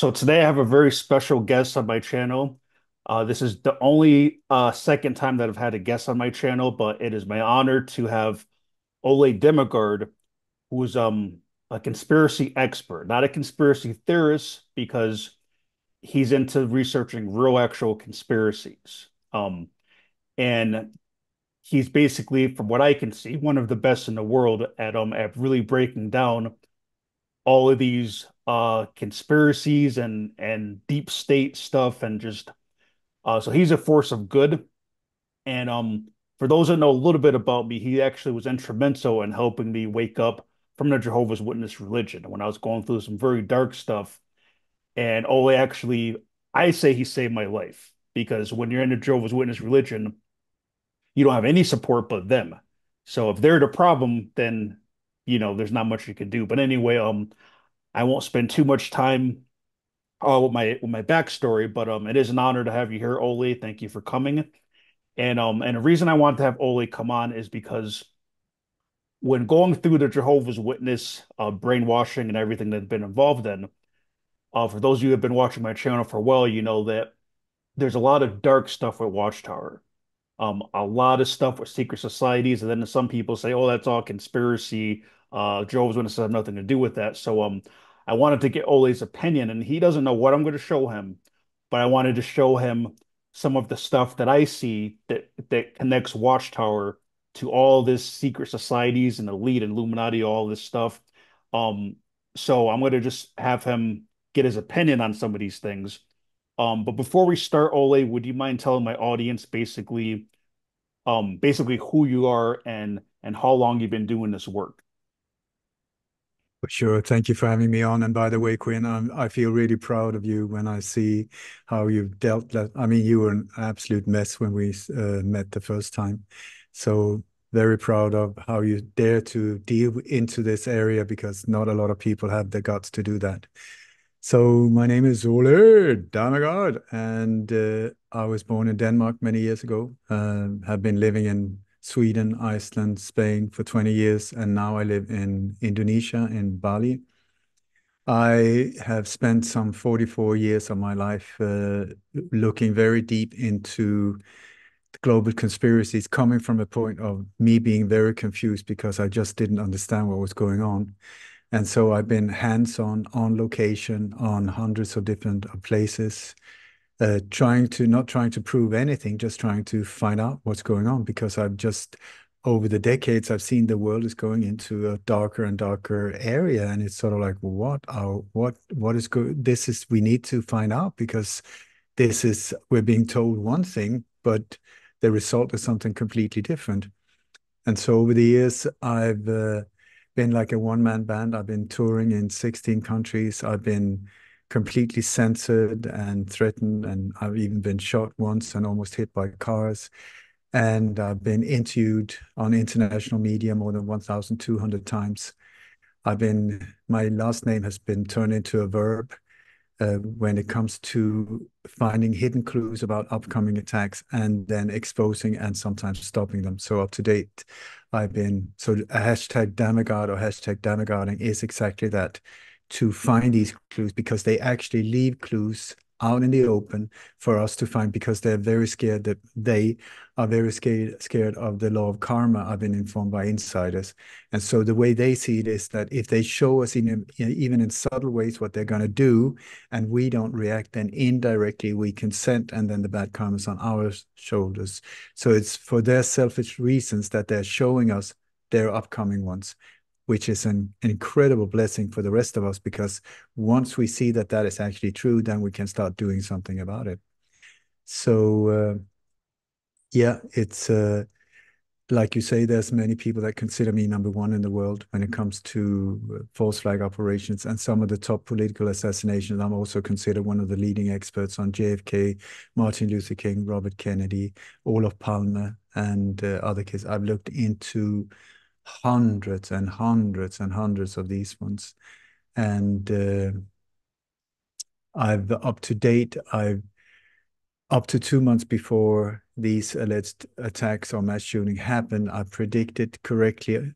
So today I have a very special guest on my channel. This is the only second time that I've had a guest on my channel, but it is my honor to have Ole Demigard, who is a conspiracy expert, not a conspiracy theorist, because he's into researching real actual conspiracies. And he's basically, from what I can see, one of the best in the world at really breaking down all of these conspiracies and deep state stuff and just so he's a force of good. And for those that know a little bit about me, he actually was instrumental in helping me wake up from the Jehovah's Witness religion when I was going through some very dark stuff. And Ole actually, I say he saved my life because when you're in the Jehovah's Witness religion, you don't have any support but them. So if they're the problem, then there's not much you can do. But anyway, I won't spend too much time with my backstory, but it is an honor to have you here, Ole. Thank you for coming. And the reason I wanted to have Ole come on is because when going through the Jehovah's Witness brainwashing and everything that's been involved in, for those of you who have been watching my channel for a while, you know that there's a lot of dark stuff with Watchtower. A lot of stuff with secret societies, and then some people say, "Oh, that's all conspiracy." Jehovah's Witnesses have nothing to do with that. So, I wanted to get Ole's opinion, and he doesn't know what I'm going to show him, but I wanted to show him some of the stuff that I see that connects Watchtower to all this secret societies and elite Illuminati, all this stuff. Um, so I'm going to just have him get his opinion on some of these things. But before we start, Ole, would you mind telling my audience basically who you are and how long you've been doing this work? For sure. Thank you for having me on. And by the way, Quinn, I feel really proud of you when I see how you've dealt that. I mean, you were an absolute mess when we met the first time. So very proud of how you dare to deal into this area because not a lot of people have the guts to do that. So my name is Ole Damegard, and I was born in Denmark many years ago. Have been living in Sweden, Iceland, Spain for 20 years, and now I live in Indonesia, in Bali. I have spent some 44 years of my life looking very deep into global conspiracies, coming from a point of me being very confused because I just didn't understand what was going on. And so I've been hands-on, on location, on hundreds of different places, not trying to prove anything, just trying to find out what's going on because I've just over the decades I've seen the world is going into a darker and darker area, and it's sort of like what is good? This is we need to find out because this is we're being told one thing, but the result is something completely different. And so over the years, I've been like a one-man band. I've been touring in 16 countries. I've been completely censored and threatened, and I've even been shot once and almost hit by cars. And I've been interviewed on international media more than 1,200 times. My last name has been turned into a verb when it comes to finding hidden clues about upcoming attacks and then exposing and sometimes stopping them. So up to date, so a hashtag Damagard or hashtag Damagarding is exactly that, to find these clues because they actually leave clues out in the open for us to find because they're very scared that they are very scared of the law of karma. I've been informed by insiders. And so the way they see it is that if they show us even in subtle ways what they're going to do, and we don't react, then indirectly we consent, and then the bad karma is on our shoulders. So it's for their selfish reasons that they're showing us their upcoming ones, which is an incredible blessing for the rest of us because once we see that that is actually true, then we can start doing something about it. So yeah, it's like you say, there's many people that consider me number one in the world when it comes to false flag operations and some of the top political assassinations. I'm also considered one of the leading experts on JFK, Martin Luther King, Robert Kennedy, Olof Palme, and other cases. I've looked into hundreds and hundreds and hundreds of these ones. And I've up to date, I've up to 2 months before these alleged attacks or mass shooting happened, I predicted correctly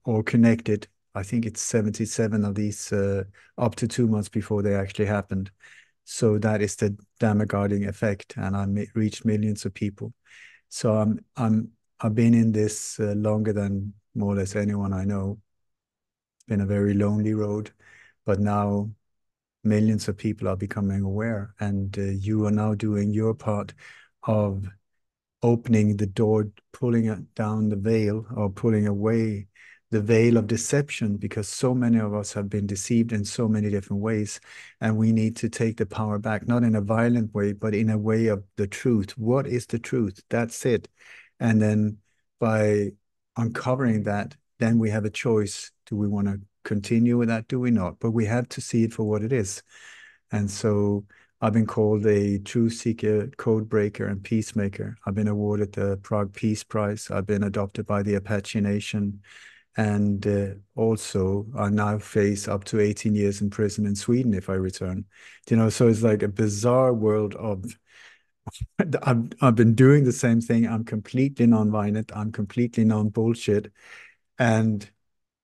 or connected I think it's 77 of these up to 2 months before they actually happened. So that is the damaging effect, and reached millions of people. So I've been in this longer than more or less anyone I know. It's been a very lonely road, but now millions of people are becoming aware, and you are now doing your part of opening the door, pulling it down the veil, or pulling away the veil of deception, because so many of us have been deceived in so many different ways. And we need to take the power back, not in a violent way, but in a way of the truth. What is the truth? That's it. And then by uncovering that, then we have a choice. Do we want to continue with that? Do we not? But we have to see it for what it is. And so I've been called a truth seeker, code breaker, and peacemaker. I've been awarded the Prague Peace Prize. I've been adopted by the Apache Nation. And also, I now face up to 18 years in prison in Sweden if I return. So it's like a bizarre world of. I've been doing the same thing. I'm completely non-violent. I'm completely non-bullshit. And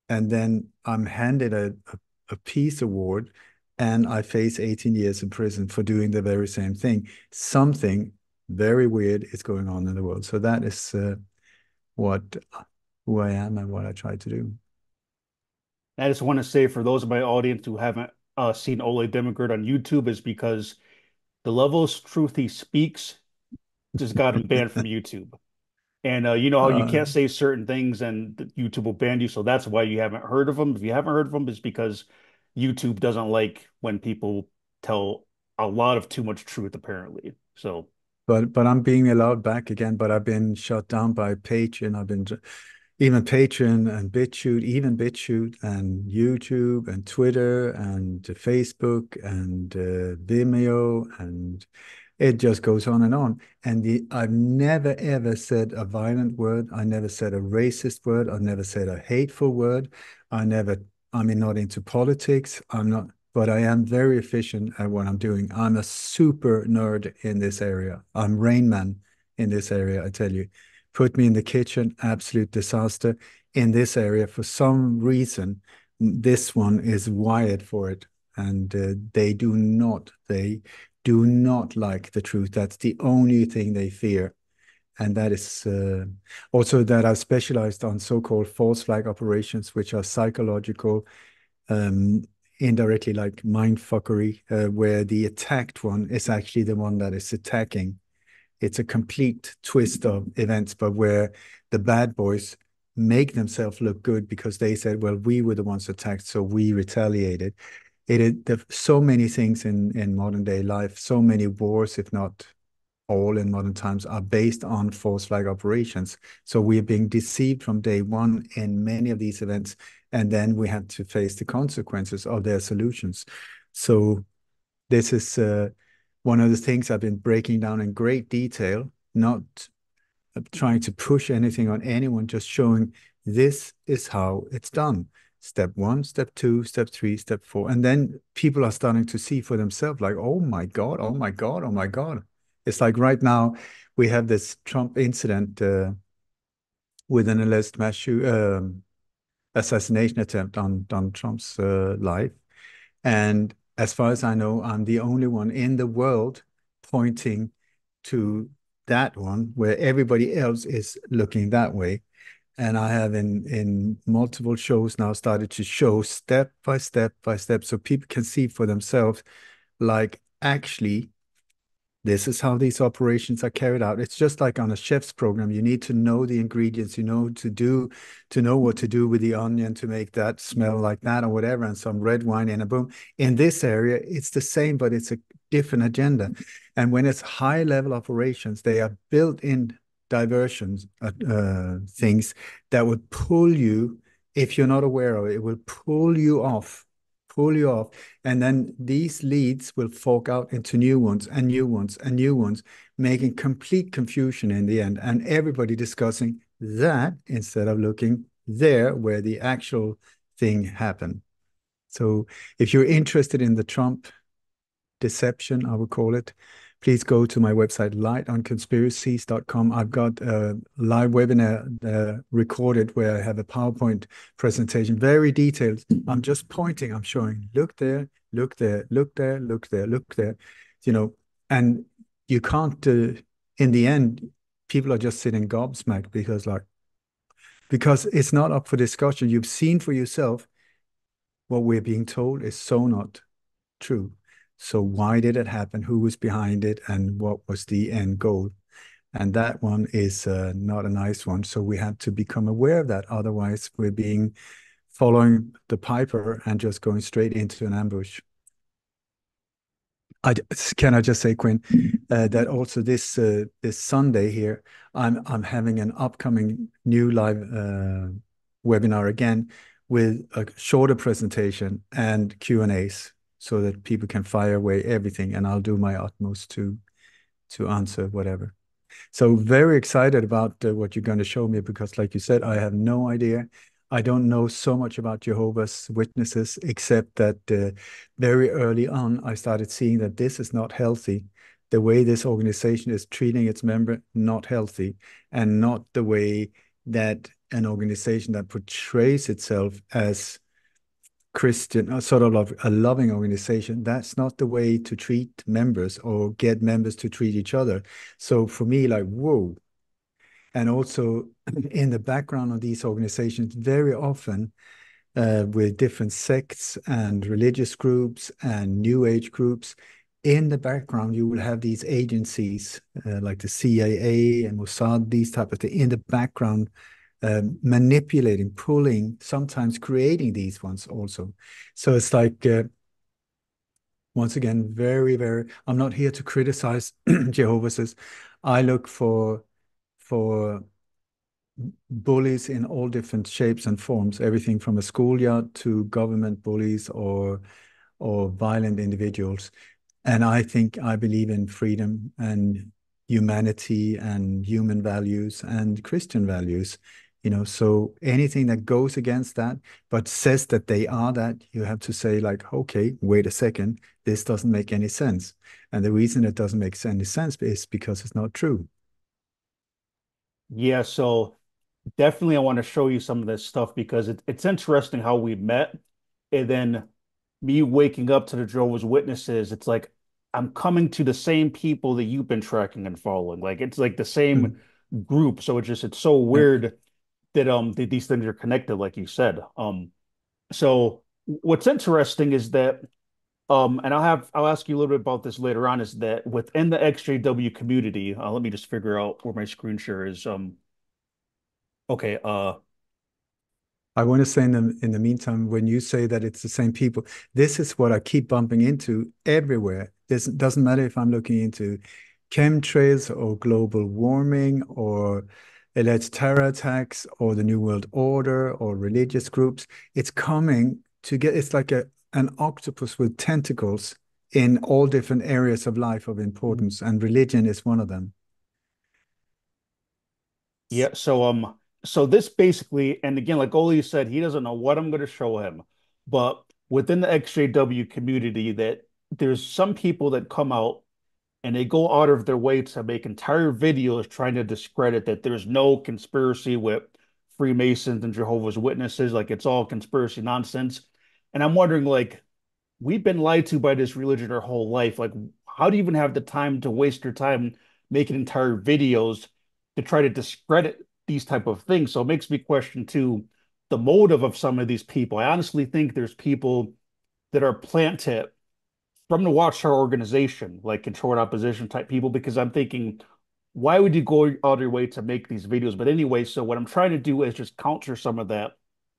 then I'm handed a peace award, and I face 18 years in prison for doing the very same thing. Something very weird is going on in the world. So that is what who I am and what I try to do. I just want to say for those of my audience who haven't seen Ole Demigert on YouTube is because the level of truth he speaks just got him banned from YouTube. And you know how you Uh, can't say certain things and YouTube will ban you. So that's why you haven't heard of him. If you haven't heard of him, it's because YouTube doesn't like when people tell a lot of too much truth, apparently. So but I'm being allowed back again. But I've been shut down by Patreon. I've been even Patreon and BitChute, even BitChute and YouTube and Twitter and Facebook and Vimeo, and it just goes on and on. And I've never ever said a violent word. I never said a racist word. I never said a hateful word. I never, I mean, not into politics. I'm not, but I am very efficient at what I'm doing. I'm a super nerd in this area. I'm Rain Man in this area, I tell you. Put me in the kitchen, absolute disaster. In this area, for some reason, this one is wired for it. And they do not like the truth. That's the only thing they fear. And that is also that I've specialized on so-called false flag operations, which are psychological, um, indirectly like mind fuckery, where the attacked one is actually the one that is attacking. It's a complete twist of events, but where the bad boys make themselves look good because they said, well, we were the ones attacked, so we retaliated. There's so many things in modern day life, so many wars, if not all in modern times, are based on false flag operations. So we are being deceived from day one in many of these events, and then we have to face the consequences of their solutions. So this is one of the things I've been breaking down in great detail, not trying to push anything on anyone, just showing this is how it's done. Step one, step two, step three, step four. And then people are starting to see for themselves, like, oh my God, oh my God, oh my God. It's like right now we have this Trump incident with an alleged assassination attempt on Donald Trump's life. And as far as I know, I'm the only one in the world pointing to that one where everybody else is looking that way. And I have in multiple shows now started to show step by step by step so people can see for themselves, like actually this is how these operations are carried out. It's just like on a chef's program. You need to know the ingredients, to know what to do with the onion to make that smell like that or whatever, and some red wine and a boom. In this area, it's the same, but it's a different agenda. And when it's high level operations, they are built in diversions, things that would pull you, if you're not aware of it, it will pull you off, and then these leads will fork out into new ones and new ones and new ones, making complete confusion in the end. And everybody discussing that instead of looking there where the actual thing happened. So if you're interested in the Trump deception, I would call it, please go to my website, lightonconspiracies.com. I've got a live webinar recorded where I have a PowerPoint presentation, very detailed. I'm just pointing, I'm showing, look there, look there, look there, look there, look there, you know, and you can't, in the end, people are just sitting gobsmacked because it's not up for discussion. You've seen for yourself what we're being told is so not true. So why did it happen? Who was behind it? And what was the end goal? And that one is not a nice one. So we have to become aware of that. Otherwise, we're being following the piper and just going straight into an ambush. I can I just say, Quinn, that also this Sunday here, I'm having an upcoming new live webinar again with a shorter presentation and Q&As so that people can fire away everything, and I'll do my utmost to answer whatever. So very excited about what you're going to show me because, like you said, I have no idea. I don't know so much about Jehovah's Witnesses, except that very early on, I started seeing that this is not healthy. The way this organization is treating its member, not healthy, and not the way that an organization that portrays itself as Christian, sort of like a loving organization, that's not the way to treat members or get members to treat each other. So for me, like, whoa. And also in the background of these organizations, very often with different sects and religious groups and New Age groups, in the background, you will have these agencies like the CIA and Mossad, these type of things in the background, manipulating, pulling, sometimes creating these ones also. So it's like, once again, very, very, I'm not here to criticize Jehovah's. I look for bullies in all different shapes and forms, everything from a schoolyard to government bullies or violent individuals. And I believe in freedom and humanity and human values and Christian values. So anything that goes against that, but says that they are that, you have to say, like, okay, wait a second, this doesn't make any sense. And the reason it doesn't make any sense is because it's not true. Yeah, so definitely I want to show you some of this stuff because it's interesting how we met. And then me waking up to the Jehovah's Witnesses, it's like I'm coming to the same people that you've been tracking and following. Like it's like the same Mm. group. So it's so Yeah. weird that these things are connected, like you said. So what's interesting is that and I'll ask you a little bit about this later on, is that within the XJW community, let me just figure out where my screen share is. Okay, I want to say in the meantime, when you say that it's the same people, this is what I keep bumping into everywhere. This doesn't matter if I'm looking into chemtrails or global warming or alleged terror attacks or the New World Order or religious groups. It's coming to get, it's like an octopus with tentacles in all different areas of life of importance, and religion is one of them. yeah, so this basically, and again, like Oli said, he doesn't know what I'm going to show him, but within the XJW community, that there's some people that come out and they go out of their way to make entire videos trying to discredit that there's no conspiracy with Freemasons and Jehovah's Witnesses, like it's all conspiracy nonsense. And I'm wondering, like, we've been lied to by this religion our whole life. Like, how do you even have the time to waste your time making entire videos to try to discredit these type of things? So it makes me question too the motive of some of these people. I honestly think there's people that are planted from the Watchtower organization, like controlled opposition type people, because I'm thinking, why would you go out of your way to make these videos? But anyway, so what I'm trying to do is just counter some of that.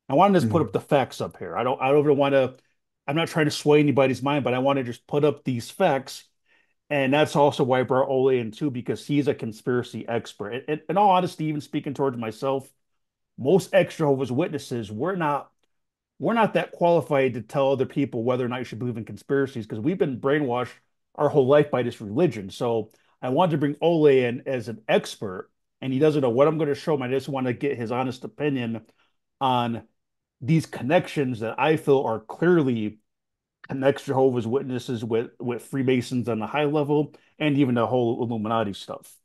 I want to just put up Mhm. the facts up here. I don't even want to, I'm not trying to sway anybody's mind, but I want to just put up these facts. And that's also why I brought Ole in too, because he's a conspiracy expert. In all honesty, even speaking towards myself, most ex-Jehovah's Witnesses, we're not that qualified to tell other people whether or not you should believe in conspiracies because we've been brainwashed our whole life by this religion. So I wanted to bring Ole in as an expert, and he doesn't know what I'm going to show him. I just want to get his honest opinion on these connections that I feel are clearly connects Jehovah's Witnesses with Freemasons on the high level and even the whole Illuminati stuff.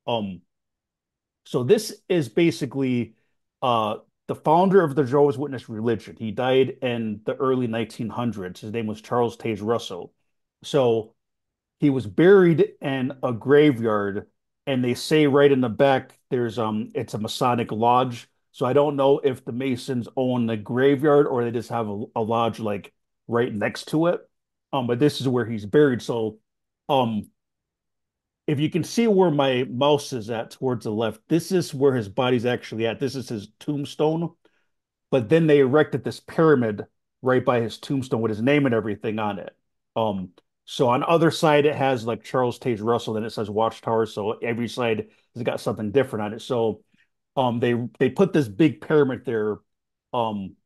Um, so this is basically uh the founder of the Jehovah's Witness religion. He died in the early 1900s. His name was Charles Taze Russell. So he was buried in a graveyard, and they say right in the back there's it's a Masonic lodge. So I don't know if the Masons own the graveyard or they just have a lodge like right next to it. But this is where he's buried. So um if you can see where my mouse is at towards the left, this is where his body's actually at. This is his tombstone. But then they erected this pyramid right by his tombstone with his name and everything on it. Um, so on the other side, it has like Charles Taze Russell, then it says Watchtower. So every side has got something different on it. So they put this big pyramid there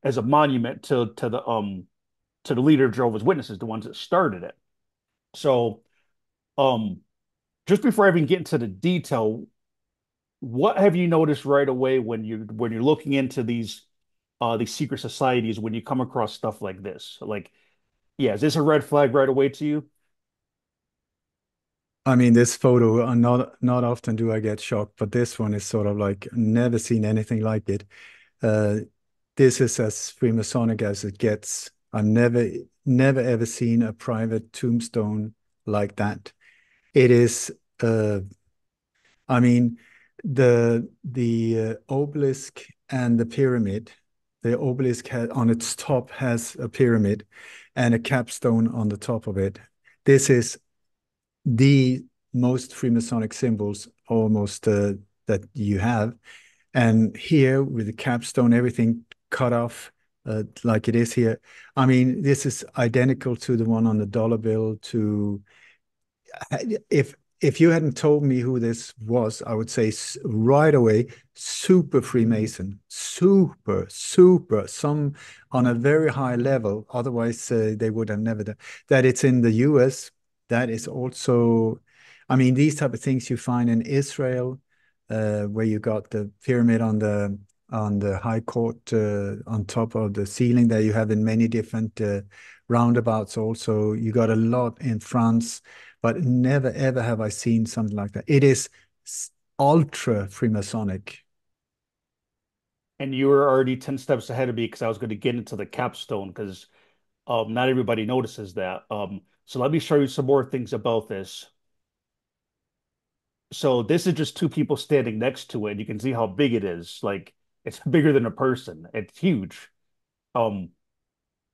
as a monument to the leader of Jehovah's Witnesses, the ones that started it. So um just before I even get into the detail, what have you noticed right away when you're looking into these secret societies when you come across stuff like this? Like, yeah, is this a red flag right away to you? I mean, this photo, not often do I get shocked, but this one is sort of like never seen anything like it. Uh, this is as Freemasonic as it gets. I've never ever seen a private tombstone like that. It is, I mean, the obelisk and the pyramid. The obelisk on its top has a pyramid and a capstone on the top of it. This is the most Freemasonic symbols almost that you have. And here with the capstone, everything cut off like it is here. I mean, this is identical to the one on the dollar bill. To if if you hadn't told me who this was, I would say right away, super Freemason, super, some on a very high level. Otherwise, they would have never done that. It's in the US. That is also, I mean, these type of things you find in Israel, where you got the pyramid on the high court on top of the ceiling that you have in many different roundabouts. Also, you got a lot in France, but never ever have I seen something like that. It is ultra Freemasonic. And you were already 10 steps ahead of me because I was going to get into the capstone because not everybody notices that. So let me show you some more things about this. So this is just two people standing next to it. You can see how big it is. Like it's bigger than a person. It's huge. Um,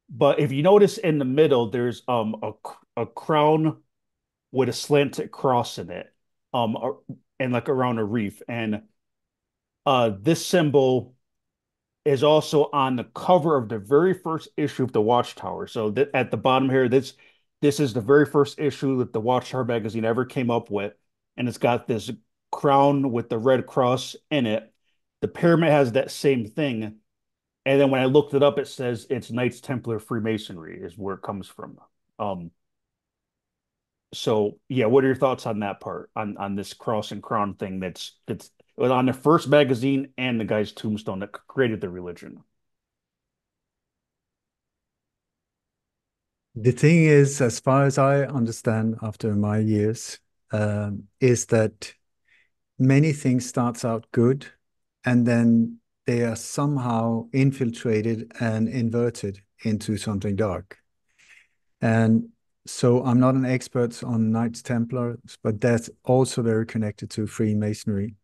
but if you notice in the middle, there's a crown with a slanted cross in it, and like around a reef. And this symbol is also on the cover of the very first issue of the Watchtower. So that at the bottom here, this is the very first issue that the Watchtower magazine ever came up with, and it's got this crown with the red cross in it. The pyramid has that same thing, and then when I looked it up, it says it's Knights Templar Freemasonry is where it comes from. Um, so yeah, what are your thoughts on that part on this cross and crown thing that's on the first magazine and the guy's tombstone that created the religion? The thing is, as far as I understand after my years, is that many things starts out good and then they are somehow infiltrated and inverted into something dark. And so I'm not an expert on Knights Templars, but that's also very connected to Freemasonry.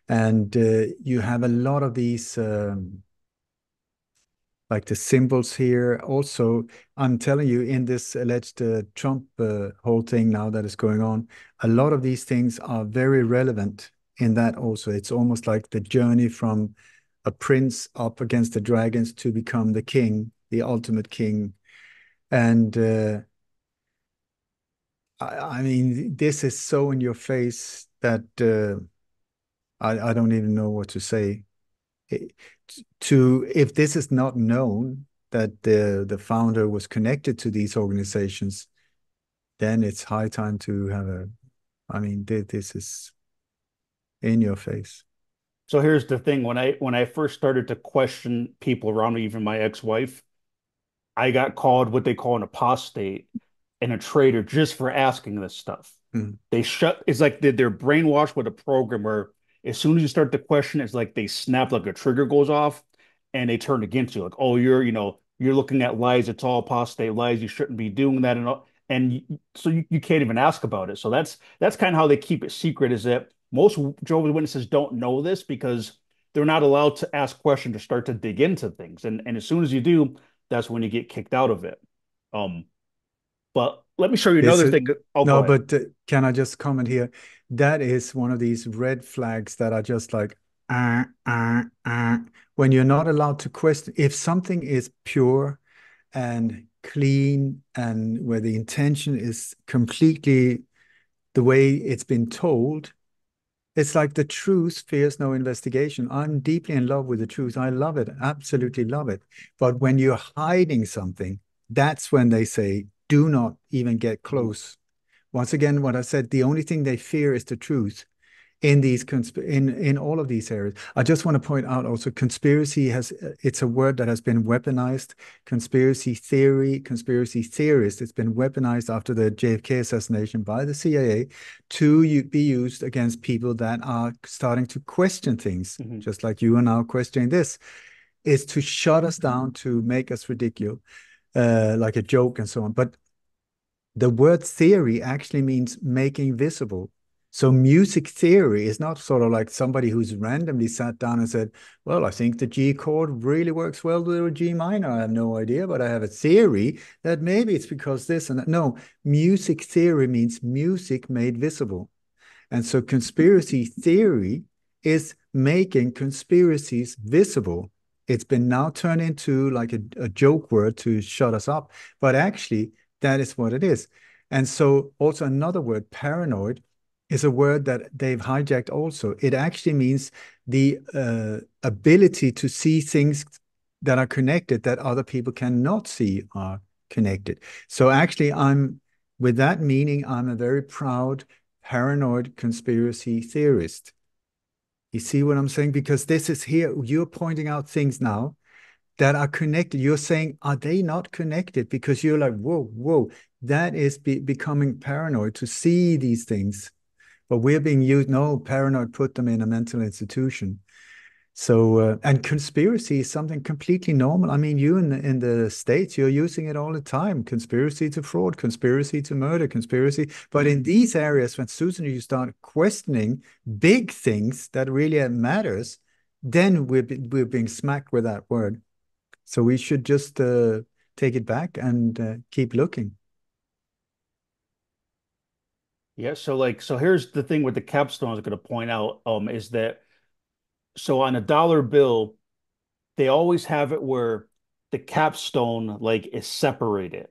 And you have a lot of these like the symbols here. Also, I'm telling you, in this alleged Trump whole thing now that is going on, a lot of these things are very relevant in that also. It's almost like the journey from a prince up against the dragons to become the king, the ultimate king. And I mean, this is so in your face that I don't even know what to say. It- to if this is not known that the founder was connected to these organizations, then it's high time to have a. I mean, this is in your face. So here's the thing: when I first started to question people around me, even my ex-wife, I got called what they call an apostate and a traitor just for asking this stuff. Mm. It's like they're brainwashed with a program where as soon as you start the question, it's like they snap, like a trigger goes off and they turn against you. Like, oh, you're looking at lies. It's all apostate lies. You shouldn't be doing that. So you can't even ask about it. So that's kind of how they keep it secret, is that most Jehovah's Witnesses don't know this because they're not allowed to ask questions or start to dig into things. And as soon as you do, that's when you get kicked out of it. Um, but let me show you This another is thing. Oh, go no, ahead. but can I just comment here? That is one of these red flags that are just like, uh, uh, uh, when you're not allowed to question. If something is pure and clean and where the intention is completely the way it's been told, it's like the truth fears no investigation. I'm deeply in love with the truth. I love it, absolutely love it. But when you're hiding something, that's when they say, do not even get Mhm. close. Once again, what I said, the only thing they fear is the truth in these in all of these areas. I just want to point out also conspiracy has it's a word that has been weaponized. Conspiracy theory, conspiracy theorist, it's been weaponized after the JFK assassination by the CIA to be used against people that are starting to question things, Mhm. just like you are now questioning this, is to shut us down, to make us ridiculous, like a joke and so on. But the word theory actually means making visible. So music theory is not sort of like somebody who's randomly sat down and said, well, I think the G chord really works well with a G minor. I have no idea, but I have a theory that maybe it's because this and that. No, music theory means music made visible. And so conspiracy theory is making conspiracies visible. It's been now turned into like a joke word to shut us up, but actually, that is what it is. And so, also another word, paranoid, is a word that they've hijacked also. It actually means the ability to see things that are connected that other people cannot see are connected. So, actually, with that meaning, I'm a very proud paranoid conspiracy theorist. You see what I'm saying? Because this is here, you're pointing out things now that are connected. You're saying, are they not connected? Because you're like, whoa, whoa, that is becoming paranoid to see these things. But we're being used, no, paranoid put them in a mental institution. So, and conspiracy is something completely normal. I mean, you in the States, you're using it all the time. Conspiracy to fraud, conspiracy to murder, conspiracy. But in these areas, when Susan, you start questioning big things that really matters, then we're being smacked with that word. So we should just take it back and keep looking. Yeah, so here's the thing with the capstone I was going to point out, is that so on a dollar bill, they always have it where the capstone like is separated.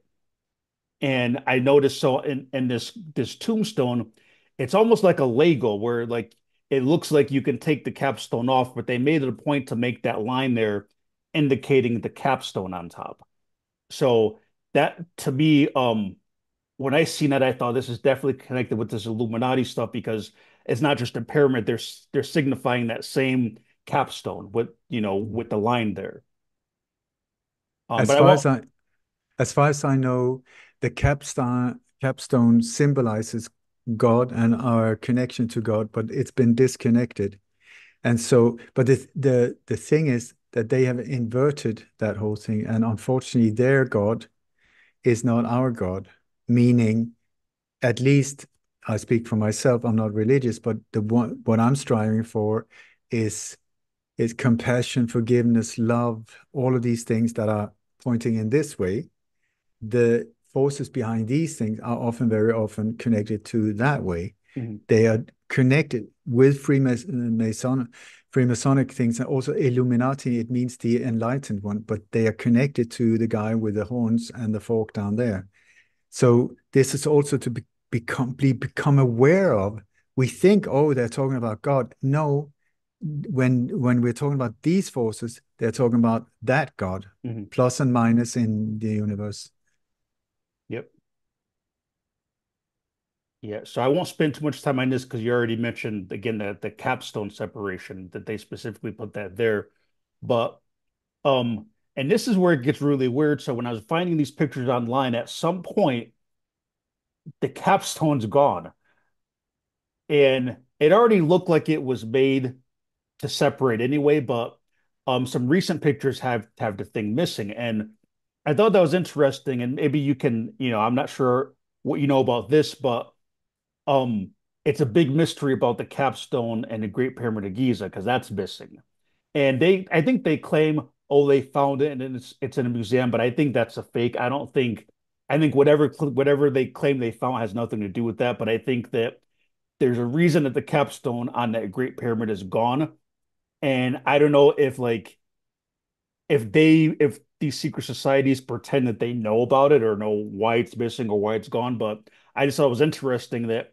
And I noticed so in this tombstone, it's almost like a Lego where like it looks like you can take the capstone off, but they made it a point to make that line there indicating the capstone on top. So that to me, when I seen that, I thought this is definitely connected with this Illuminati stuff because it's not just a pyramid. They're signifying that same capstone with with the line there. As But I far won't. as I as far as I know, the capstone symbolizes God and our connection to God, but it's been disconnected. And so, but the thing is that they have inverted that whole thing, and unfortunately, their God is not our God. Meaning, at least I speak for myself. I'm not religious, but the one what I'm striving for is is compassion, forgiveness, love, all of these things that are pointing in this way. The forces behind these things are often, very often connected to that way. Mhm, They are connected with Freemasonic things and also Illuminati. It means the enlightened one, but they are connected to the guy with the horns and the fork down there. So this is also to become aware of. We think, oh, they're talking about God. No, when we're talking about these forces, they're talking about that God, mhm. plus and minus in the universe. Yep. Yeah. So I won't spend too much time on this because you already mentioned again the capstone separation that they specifically put that there. But um And this is where it gets really weird. So when I was finding these pictures online, at some point the capstone's gone, and it already looked like it was made to separate anyway. But some recent pictures have the thing missing, and I thought that was interesting. And maybe you can, I'm not sure what you know about this, but um, it's a big mystery about the capstone and the Great Pyramid of Giza because that's missing. And I think they claim, oh, they found it and it's in a museum, but I think that's a fake. I think whatever they claim they found has nothing to do with that. But I think that there's a reason that the capstone on that Great Pyramid is gone. And I don't know if if these secret societies pretend that they know about it or know why it's missing or why it's gone. But I just thought it was interesting that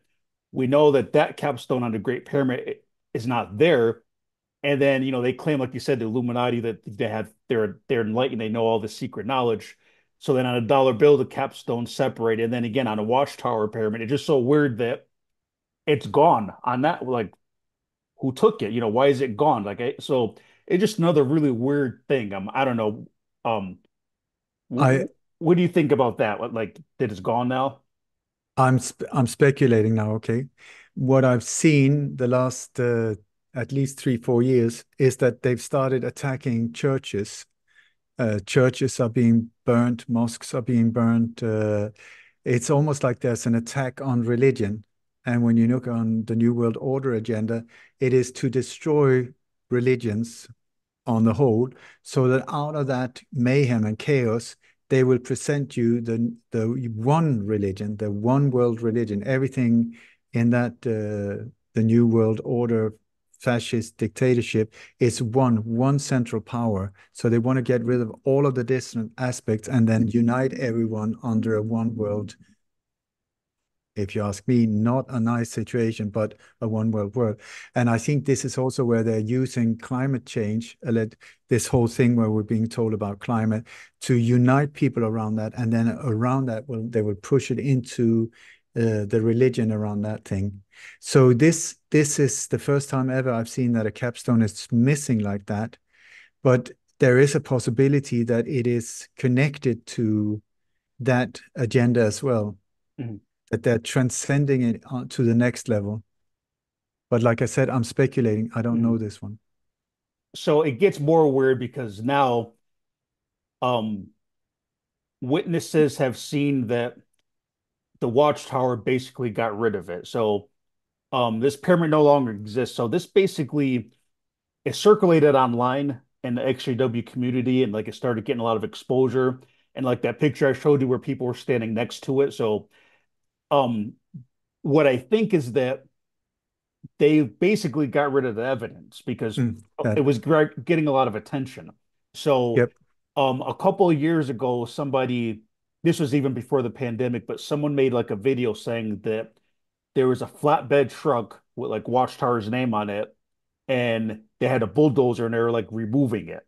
we know that that capstone on the Great Pyramid is not there. And then, they claim, like you said, the Illuminati that they're enlightened, they know all the secret knowledge. So then on a dollar bill, the capstone's separated. And then again on a Watchtower pyramid, it's just so weird that it's gone on that. Like, who took it? Why is it gone? So it's just another really weird thing. I don't know. Um, I what do you think about that? Like, that it's gone now? I'm speculating now, okay? What I've seen the last at least 3, 4 years is that they've started attacking churches. Churches are being burnt, mosques are being burnt. It's almost like there's an attack on religion. And when you look on the New World Order agenda, it is to destroy religions on the whole, so that out of that mayhem and chaos, they will present you the one religion, the one world religion, everything in that the New World Order fascist dictatorship is one central power. So they want to get rid of all of the different aspects and then unite everyone under a one world, if you ask me, not a nice situation, but a one world world. And I think this is also where they're using climate change, this whole thing where we're being told about climate, to unite people around that. And then around that, they will push it into the religion around that thing. So this is the first time ever I've seen that a capstone is missing like that. But there is a possibility that it is connected to that agenda as well, Mhm. that they're transcending it to the next level. But like I said, I'm speculating. I don't know Mhm. this one. So it gets more weird because now um, witnesses have seen that the Watchtower basically got rid of it. So this pyramid no longer exists. So this basically is circulated online in the XJW community, and like it started getting a lot of exposure. And like that picture I showed you where people were standing next to it. So um, what I think is that they basically got rid of the evidence because it That, was getting a lot of attention. So yep. a couple of years ago, this was even before the pandemic, but someone made like a video saying that there was a flatbed truck with like Watchtower's name on it, and they had a bulldozer and they were like removing it.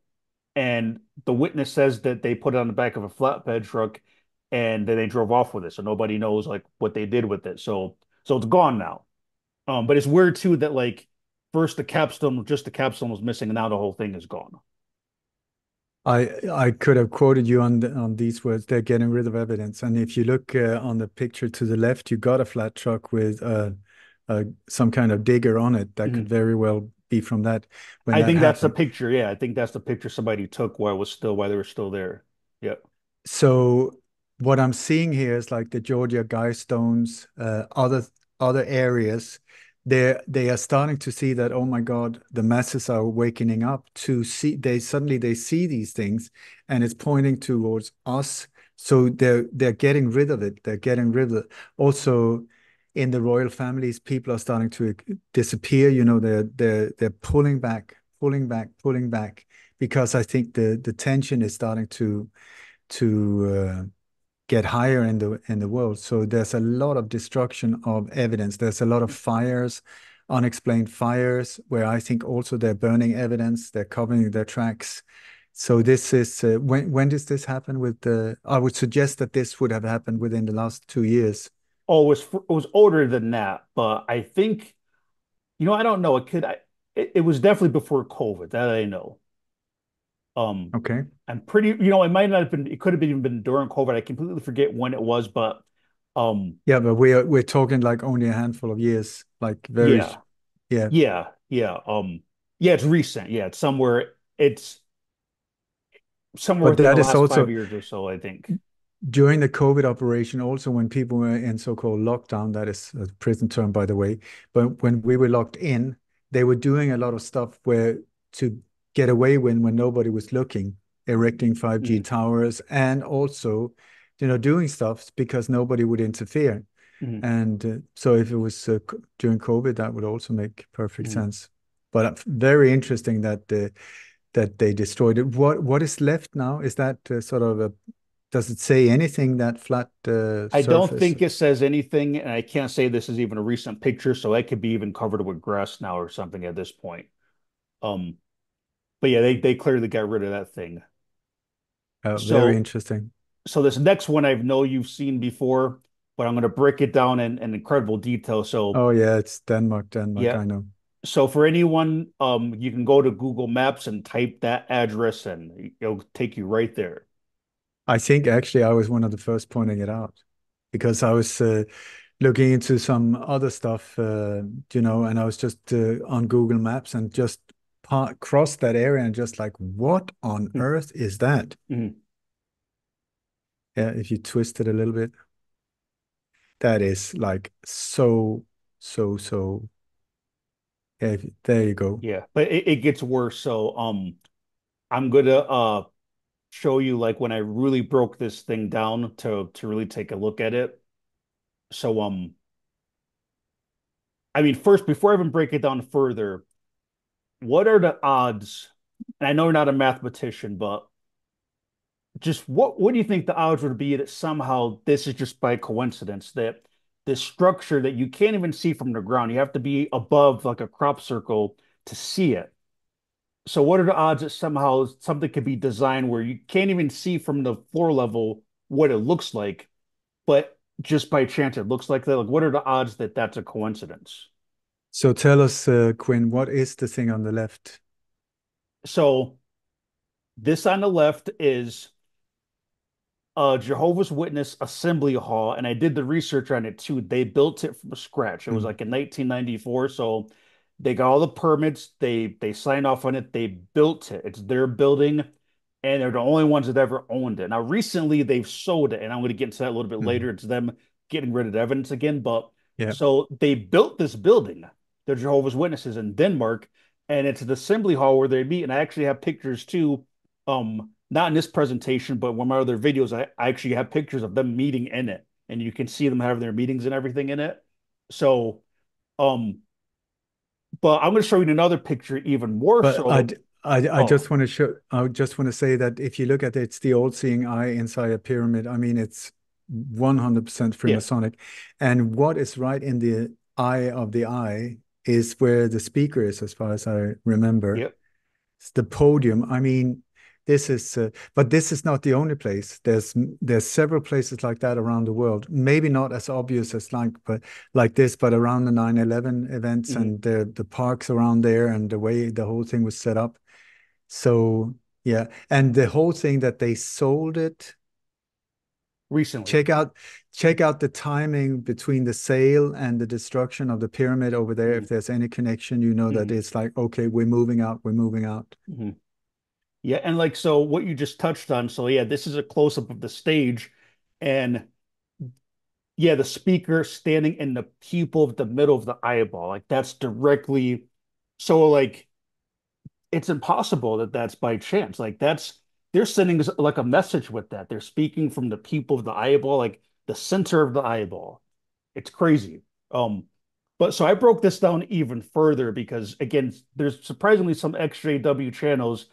And the witness says that they put it on the back of a flatbed truck and then they drove off with it. So nobody knows like what they did with it. So it's gone now. But it's weird too that like first just the capstone was missing, and now the whole thing is gone. I could have quoted you on these words. They're getting rid of evidence. And if you look on the picture to the left, you got a flat truck with some kind of digger on it. That could Mhm. very well be from that when I that think that's the happened. picture. Yeah, I think that's the picture somebody took while they were still there. Yep. So what I'm seeing here is like the Georgia Guidestones, other areas. They are starting to see that, oh my God, the masses are wakening up to see. They see these things, and it's pointing towards us. So they're getting rid of it. They're getting rid of it. Also, in the royal families, people are starting to disappear. They're pulling back, pulling back, pulling back, because I think the tension is starting to get higher in the world. So there's a lot of destruction of evidence. There's a lot of fires, unexplained fires, where I think also they're burning evidence. They're covering their tracks. So this is when does this happen with the? I would suggest that this would have happened within the last 2 years. Oh, it was older than that, but I think I don't know. It was definitely before COVID. That I know. Um, Okay. I'm pretty, it might not have been, it could have been even been during COVID. I completely forget when it was, but um, Yeah, but we're talking like only a handful of years, like very, yeah, yeah. yeah, it's recent. Yeah, it's somewhere But within the that is last five also years or so, I think. during the COVID operation, also when people were in so-called lockdown, that is a prison term, by the way, but when we were locked in, they were doing a lot of stuff where to get away when nobody was looking, erecting 5G Hmm. towers and also, doing stuff because nobody would interfere. Hmm. And so if it was during COVID, that would also make perfect Hmm. sense. But very interesting that they destroyed it. What is left now? Is that sort of a does it say anything, that flat I don't surface? think it says anything, and I can't say this is even a recent picture, so it could be even covered with grass now or something at this point. Um, but yeah, they clearly got rid of that thing. Very So interesting. so this next one I know you've seen before, but I'm going to break it down in incredible detail. So Oh yeah, it's Denmark, Denmark, yeah, I know. so for anyone, you can go to Google Maps and type that address, and it'll take you right there. I think actually I was one of the first pointing it out because I was looking into some other stuff, and I was just on Google Maps and just crossed that area and just like, what on earth is that? Mhm. Yeah, if you twist it a little bit, that is like so. Yeah, there you go. Yeah, but it gets worse. So I'm gonna show you like when I really broke this thing down to really take a look at it. So I mean, first, before I even break it down further, what are the odds? And I know you're not a mathematician, but just what do you think the odds would be that somehow this is just by coincidence that this structure that you can't even see from the ground, you have to be above like a crop circle to see it. So what are the odds that somehow something could be designed where you can't even see from the floor level what it looks like, but just by chance it looks like that? Like what are the odds that that's a coincidence? So tell us, Quinn, what is the thing on the left? So this on the left is Jehovah's Witness Assembly Hall, and I did the research on it too. They built it from scratch. It was Mm, like in 1994, so they got all the permits. They signed off on it. They built it. It's their building, and they're the only ones that ever owned it. Now, recently they've sold it, and I'm going to get into that a little bit mm. later. It's them getting rid of the evidence again, but Yeah. so they built this building, the Jehovah's Witnesses in Denmark, and it's an assembly hall where they meet. And I actually have pictures too. Not in this presentation, but one of my other videos, I actually have pictures of them meeting in it, and you can see them having their meetings and everything in it. So, um, but I'm going to show you another picture, even more But so. I Oh, just want to show, I just want to say that if you look at it, it's the all-seeing eye inside a pyramid. I mean, it's 100% yeah, Freemasonic. And what is right in the eye of the eye is where the speaker is, as far as I remember. yeah, It's the podium. I mean, but this is not the only place. There's several places like that around the world. Maybe not as obvious as but like this, but around the 9/11 events mhm, and the parks around there and the way the whole thing was set up. So yeah, and the whole thing that they sold it. recently. Check out check out the timing between the sale and the destruction of the pyramid over there. Mhm, If there's any connection, you know that mhm, it's like, okay, we're moving out, we're moving out. mhm. Yeah, and like so, what you just touched on. So yeah, this is a close up of the stage, and yeah, the speaker standing in the pupil of the middle of the eyeball, like that's directly. So like it's impossible that that's by chance. Like that's they're sending like a message with that. They're speaking from the pupil of the eyeball, like the center of the eyeball. It's crazy. Um, but so I broke this down even further because again, there's surprisingly some XJW channels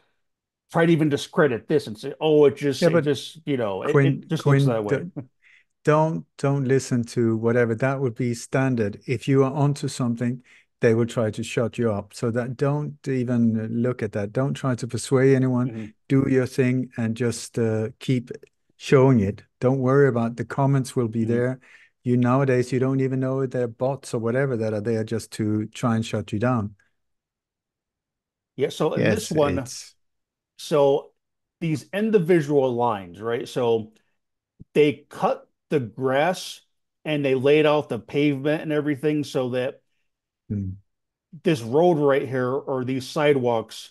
try to even discredit this and say, oh, Yeah, it but just, it Quinn, just looks Quinn, that way. don't listen to whatever. That would be standard. If you are onto something, they will try to shut you up. So that don't even look at that. Don't try to persuade anyone. Mhm, Do your thing and just keep showing it. Don't worry about the comments will be mhm. there. You nowadays you don't even know they're bots or whatever that are there just to try and shut you down. Yeah, so in this Yes, one, it's so these individual lines, right? So they cut the grass and they laid out the pavement and everything so that mm, this road right here or these sidewalks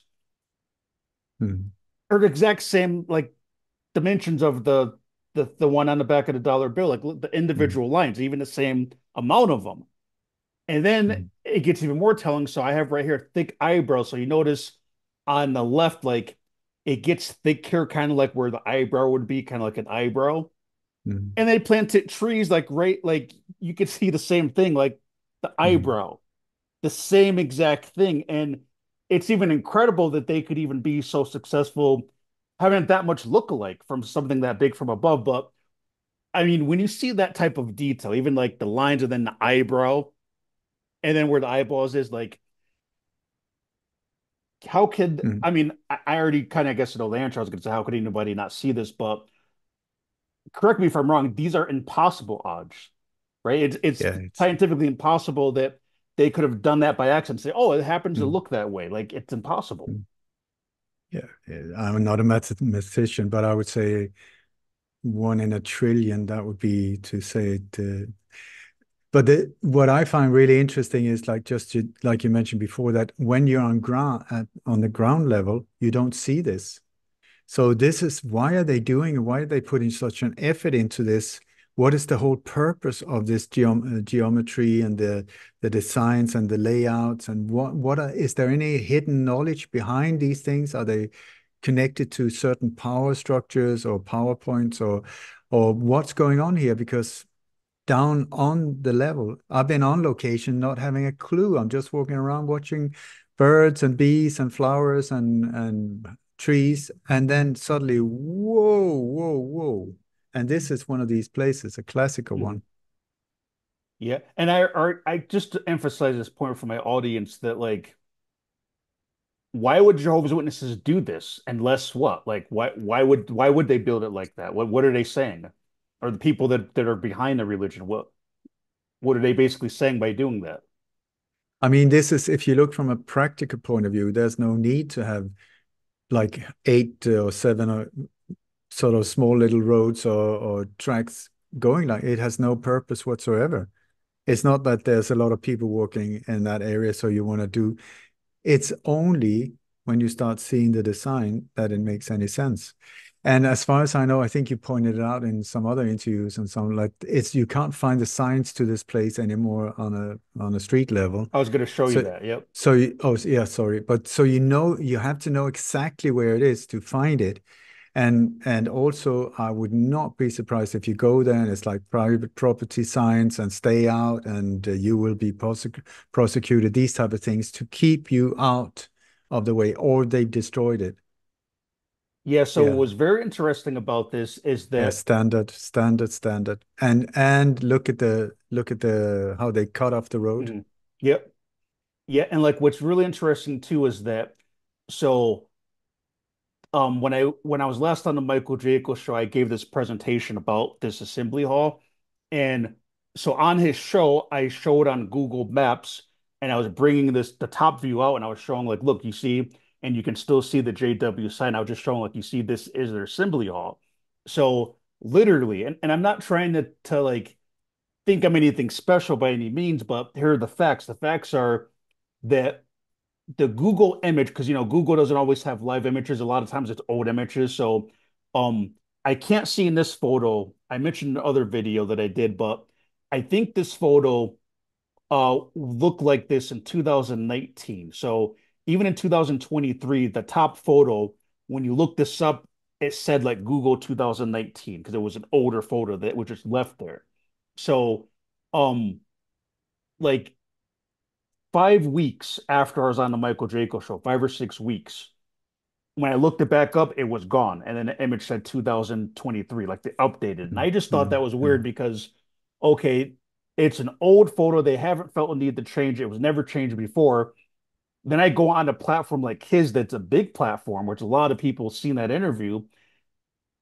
mm, are the exact same like dimensions of the one on the back of the dollar bill, like the mm, individual lines, even the same amount of them. And then mm, it gets even more telling. So I have right here thick eyebrows. So you notice on the left, like it gets thick here, kind of like where the eyebrow would be, kind of like an eyebrow. mm, And they planted trees like right, like you could see the same thing, like the mm, eyebrow, the same exact thing. And it's even incredible that they could even be so successful having that much look-alike from something that big from above. But I mean, when you see that type of detail, even like the lines and then the eyebrow, and then where the eyeballs is, like how could mm. I mean, I already kind of guess know the answer. I was going to say, how could anybody not see this? But correct me if I'm wrong. These are impossible odds, right? It's Yeah, it's scientifically impossible that they could have done that by accident. Say, oh, it happens to mm, look that way. Like it's impossible. mm. Yeah, yeah. I'm not a mathematician, but I would say one in a trillion. That would be to say it. But what I find really interesting is like like you mentioned before that when you're on the ground level, you don't see this. So this is why are they doing it? Why are they putting such an effort into this? What is the whole purpose of this geometry and the designs and the layouts and is there any hidden knowledge behind these things? Are they connected to certain power structures or PowerPoints or what's going on here? Because down on the level. I've been on location not having a clue. I'm just walking around watching birds and bees and flowers and trees. And then suddenly, whoa, whoa, whoa. And this is one of these places, a classical Mhm. one. Yeah, and I just to emphasize this point for my audience that like why would Jehovah's Witnesses do this unless what? Like why would they build it like that? What are they saying? Or the people that are behind the religion, what are they basically saying by doing that? I mean, this is, if you look from a practical point of view, there's no need to have like eight or seven or sort of small little roads or tracks going like it has no purpose whatsoever. It's not that there's a lot of people walking in that area, so you want to do. It's only when you start seeing the design that it makes any sense. And as far as I know, I think you pointed it out in some other interviews and some like it's you can't find the signs to this place anymore on a street level. I was going to show you So that. Yep. oh yeah, sorry, but so you know you have to know exactly where it is to find it. And also, I would not be surprised if you go there and it's like private property signs and stay out and you will be prosecuted, these type of things to keep you out of the way, or they've destroyed it. Yeah, so what Yeah. was very interesting about this is Yeah, that standard, standard, standard. And look at the how they cut off the road. mhm. Yep. Yeah, and like what's really interesting too is that so when I was last on the Michael Jacobs show, I gave this presentation about this assembly hall. And so on his show, I showed on Google Maps and I was bringing this the top view out and I was showing like, look, you see, and you can still see the JW sign. I was just showing like you see this is their assembly hall. So literally, and I'm not trying to like think I'm anything special by any means, but here are the facts. The facts are that the Google image, because Google doesn't always have live images. A lot of times it's old images. So um I can't see in this photo. I mentioned the other video that I did, but I think this photo looked like this in 2019. So even in 2023, the top photo, when you look this up, it said like Google 2019 because it was an older photo that was just left there. So um like 5 weeks after I was on the Michael Jaco show, 5 or 6 weeks, when I looked it back up, it was gone. And then the image said 2023, like they updated. And Mm, I just thought mm, that was weird mm, because, okay, it's an old photo. They haven't felt a need to change it. It was never changed before. Then I go on a platform like his that's a big platform, which a lot of people have seen that interview.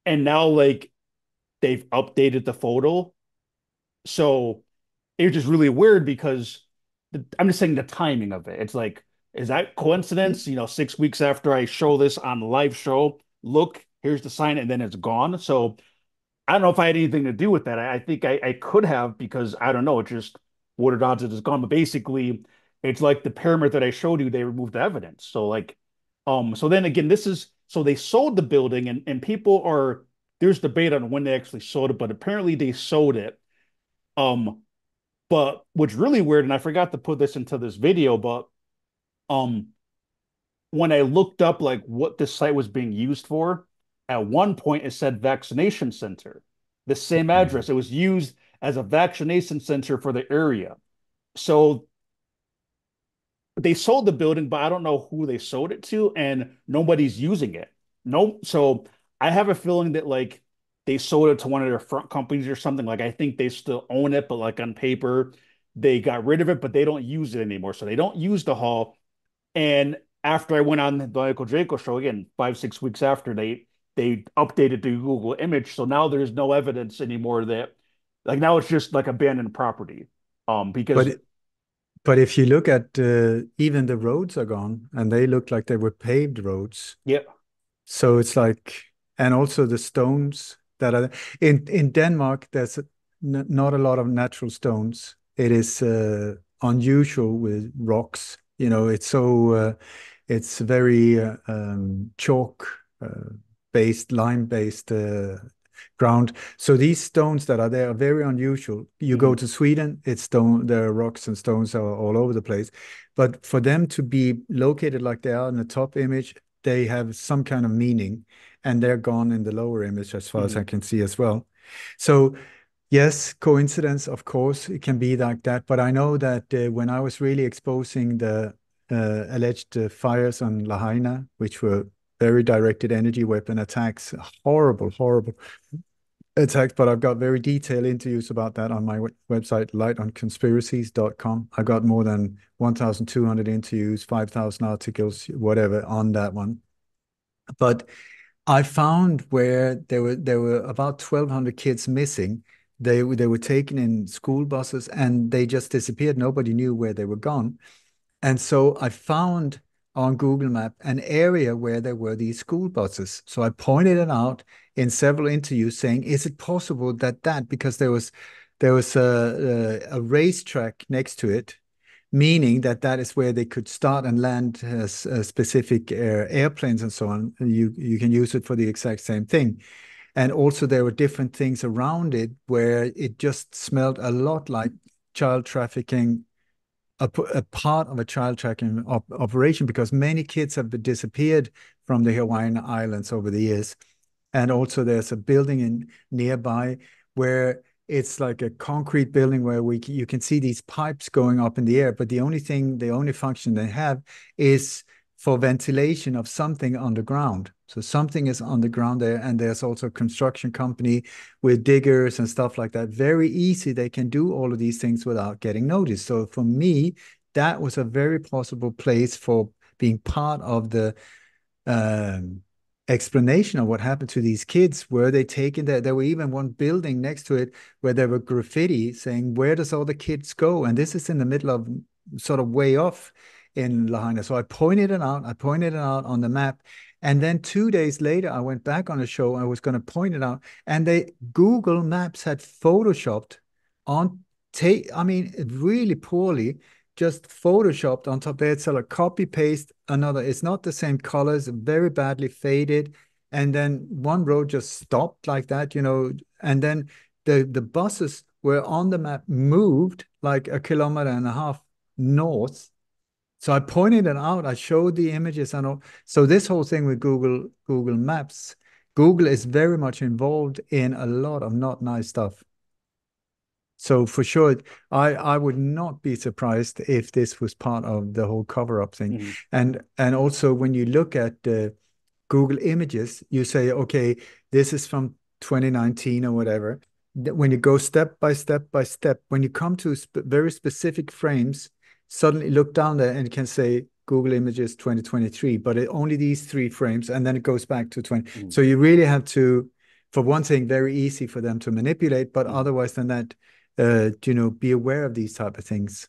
And now, like, they've updated the photo. So it was just really weird because I'm just saying the timing of it. It's like, is that mm. coincidence? 6 weeks after I show this on the live show, look, here's the sign, and then it's gone. So I don't know if I had anything to do with that. I think I could have because I don't know. It just what are odds it is gone. But basically, it's like the pyramid that I showed you. They removed the evidence. So like, so then again, this is so they sold the building, and people are there's debate on when they actually sold it, but apparently they sold it. Um, but what's really weird, and I forgot to put this into this video, but um, when I looked up like what this site was being used for, at one point it said vaccination center. The same Mm. address. It was used as a vaccination center for the area. So they sold the building, but I don't know who they sold it to, and nobody's using it. No, so I have a feeling that like they sold it to one of their front companies or something. Like I think they still own it, but like on paper, they got rid of it, but they don't use it anymore. So they don't use the hall. And after I went on the Michael Jaco show again, 5, 6 weeks after they updated the Google image, so now there's no evidence anymore that like now it's just like abandoned property. Because But but if you look at even the roads are gone, and they look like they were paved roads. yeah, So it's like, and also the stones that are in Denmark, there's not a lot of natural stones. It is unusual with rocks. You know, it's very chalk based, lime based ground. So these stones that are there are very unusual. You go mhm, to Sweden, it's stone, there are rocks and stones are all over the place. But for them to be located like they are in the top image, they have some kind of meaning, and they're gone in the lower image as far as I mhm, can see as well. So yes, coincidence, of course, it can be like that. But I know that when I was really exposing the alleged fires on Lahaina, which were very directed energy weapon attacks, horrible, horrible attacks. But I've got very detailed interviews about that on my website, lightonconspiracies.com. I got more than 1,200 interviews, 5,000 articles, whatever, on that one. But I found where there were about 1,200 kids missing. They were taken in school buses and they just disappeared. Nobody knew where they were gone. And so I found on Google Map an area where there were these school buses. So I pointed it out in several interviews, saying, "Is it possible that because there was a racetrack next to it, meaning that that is where they could start and land specific airplanes and so on. You can use it for the exact same thing. And also there were different things around it where it just smelled a lot like child trafficking, a part of a child trafficking operation, because many kids have disappeared from the Hawaiian Islands over the years. And also there's a building in nearby where it's like a concrete building where you can see these pipes going up in the air, but the only function they have is for ventilation of something underground. So something is underground there, and there's also a construction company with diggers and stuff like that. Very easy. They can do all of these things without getting noticed. So for me, that was a very possible place for being part of the um, explanation of what happened to these kids. Were they taken there? There were even one building next to it where there were graffiti saying, "Where does all the kids go?" And this is in the middle of sort of way off in Lahaina. So I pointed it out. I pointed it out on the map. And then 2 days later, I went back on the show. I was going to point it out. And they Google Maps had photoshopped on I mean, really poorly, just photoshopped on top there. It's sort of copy paste another. It's not the same colors, very badly faded. And then one road just stopped like that, and then the buses were on the map moved like a kilometer and a half north. So I pointed it out. I showed the images and all. So this whole thing with Google Maps, Google is very much involved in a lot of not nice stuff. So for sure, I would not be surprised if this was part of the whole cover-up thing. mhm, And also when you look at Google Images, you say, okay, this is from 2019 or whatever. When you go step by step by step, when you come to very specific frames, suddenly look down there and it can say Google Images 2023, but only these 3 frames, and then it goes back to 20. mhm, So you really have to, for one thing, very easy for them to manipulate, but mhm. otherwise than that, be aware of these type of things.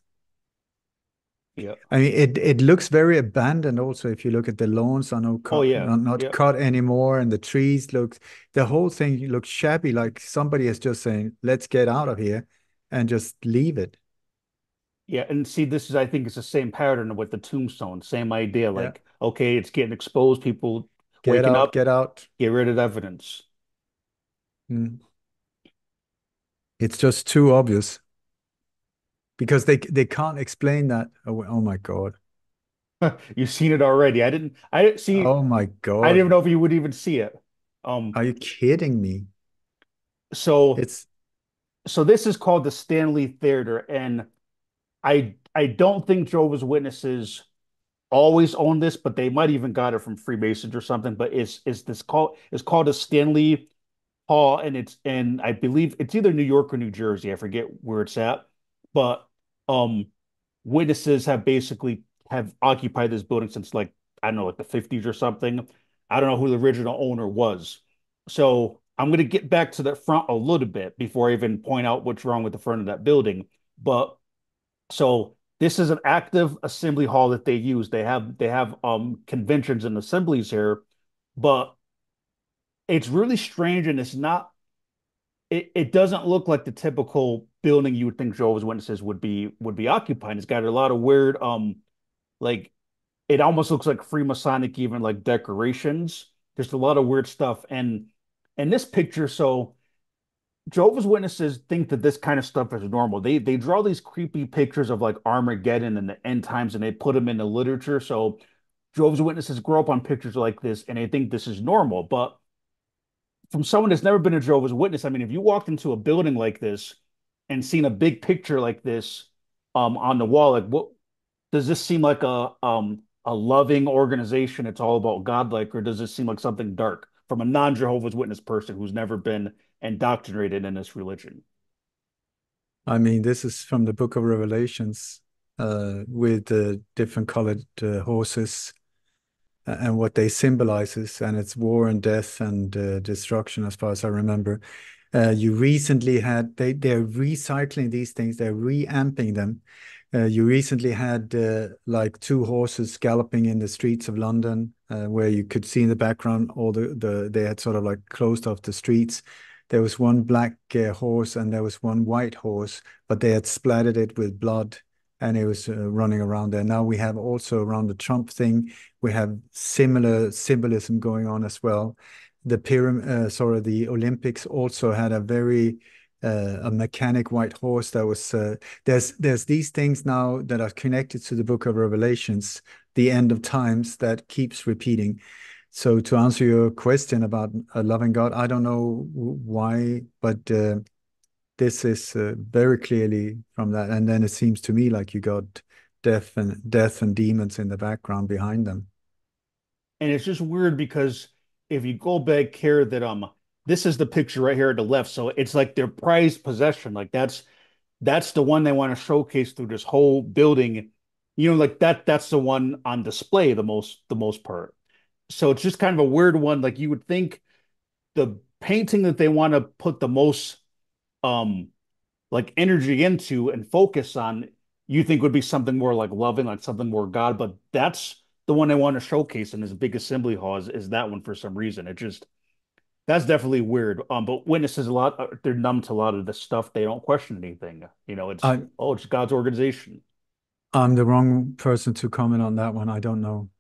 Yeah. I mean, it looks very abandoned also. If you look at the lawns are Oh yeah. not Yeah. cut anymore, and the trees look, the whole thing looks shabby, like somebody is just saying, let's get out of here and just leave it. Yeah. And see, this is, I think it's the same pattern with the tombstone. Same idea. Yeah. Like, okay, it's getting exposed, people Get waking out, up, get out. get rid of evidence. Mm. It's just too obvious because they can't explain that. Oh, oh my God. You've seen it already. I didn't see, Oh my I didn't even God. know if you would even see it. Um, Are you kidding me? so It's, so this is called the Stanley Theater, and I don't think Jehovah's Witnesses always own this, but they might even got it from Freemasons or something. But it's called a Stanley Hall, and I believe it's either New York or New Jersey. I forget where it's at, but um, witnesses have basically have occupied this building since like I don't know, like the 50s or something. I don't know who the original owner was. So I'm going to get back to the front a little bit before I even point out what's wrong with the front of that building. But so this is an active assembly hall that they use. They have conventions and assemblies here, but it's really strange and it doesn't look like the typical building you would think Jehovah's Witnesses would be occupying. It's got a lot of weird like it almost looks like Freemasonic even like decorations. There's a lot of weird stuff and this picture so Jehovah's Witnesses think that this kind of stuff is normal. They draw these creepy pictures of like Armageddon and the end times and they put them in the literature. So Jehovah's Witnesses grow up on pictures like this and they think this is normal. But from someone that's never been a Jehovah's Witness, I mean, if you walked into a building like this and seen a big picture like this on the wall, like what does this seem like a loving organization? It's all about God, like, or does this seem like something dark from a non-Jehovah's Witness person who's never been indoctrinated in this religion? I mean, this is from the Book of Revelations, with the different colored horses and what they symbolizes, and it's war and death and destruction, as far as I remember. You recently had they're recycling these things, they're reamping them. You recently had like two horses galloping in the streets of London, where you could see in the background all they had sort of like closed off the streets. There was one black horse and there was one white horse, but they had splattered it with blood and it was running around there. Now we have also around the Trump thing, we have similar symbolism going on as well. The Olympics also had a very a mechanic white horse that was there's these things now that are connected to the Book of Revelations, the end of times, that keeps repeating. So to answer your question about a loving God, I don't know why, but this is very clearly from that. And then it seems to me like you got death and demons in the background behind them. And it's just weird because if you go back here, that this is the picture right here at the left, so it's like their prized possession. Like that's the one they want to showcase through this whole building. You know, like that's the one on display the most part. So it's just kind of a weird one. Like you would think the painting that they want to put the most um like energy into and focus on, you think would be something more like loving, like something more God, but that's the one they want to showcase in this big assembly hall is that one for some reason. It just that's definitely weird. But witnesses a lot, they're numb to a lot of the stuff. They don't question anything. You know, it's I oh, it's God's organization. I'm the wrong person to comment on that one. I don't know.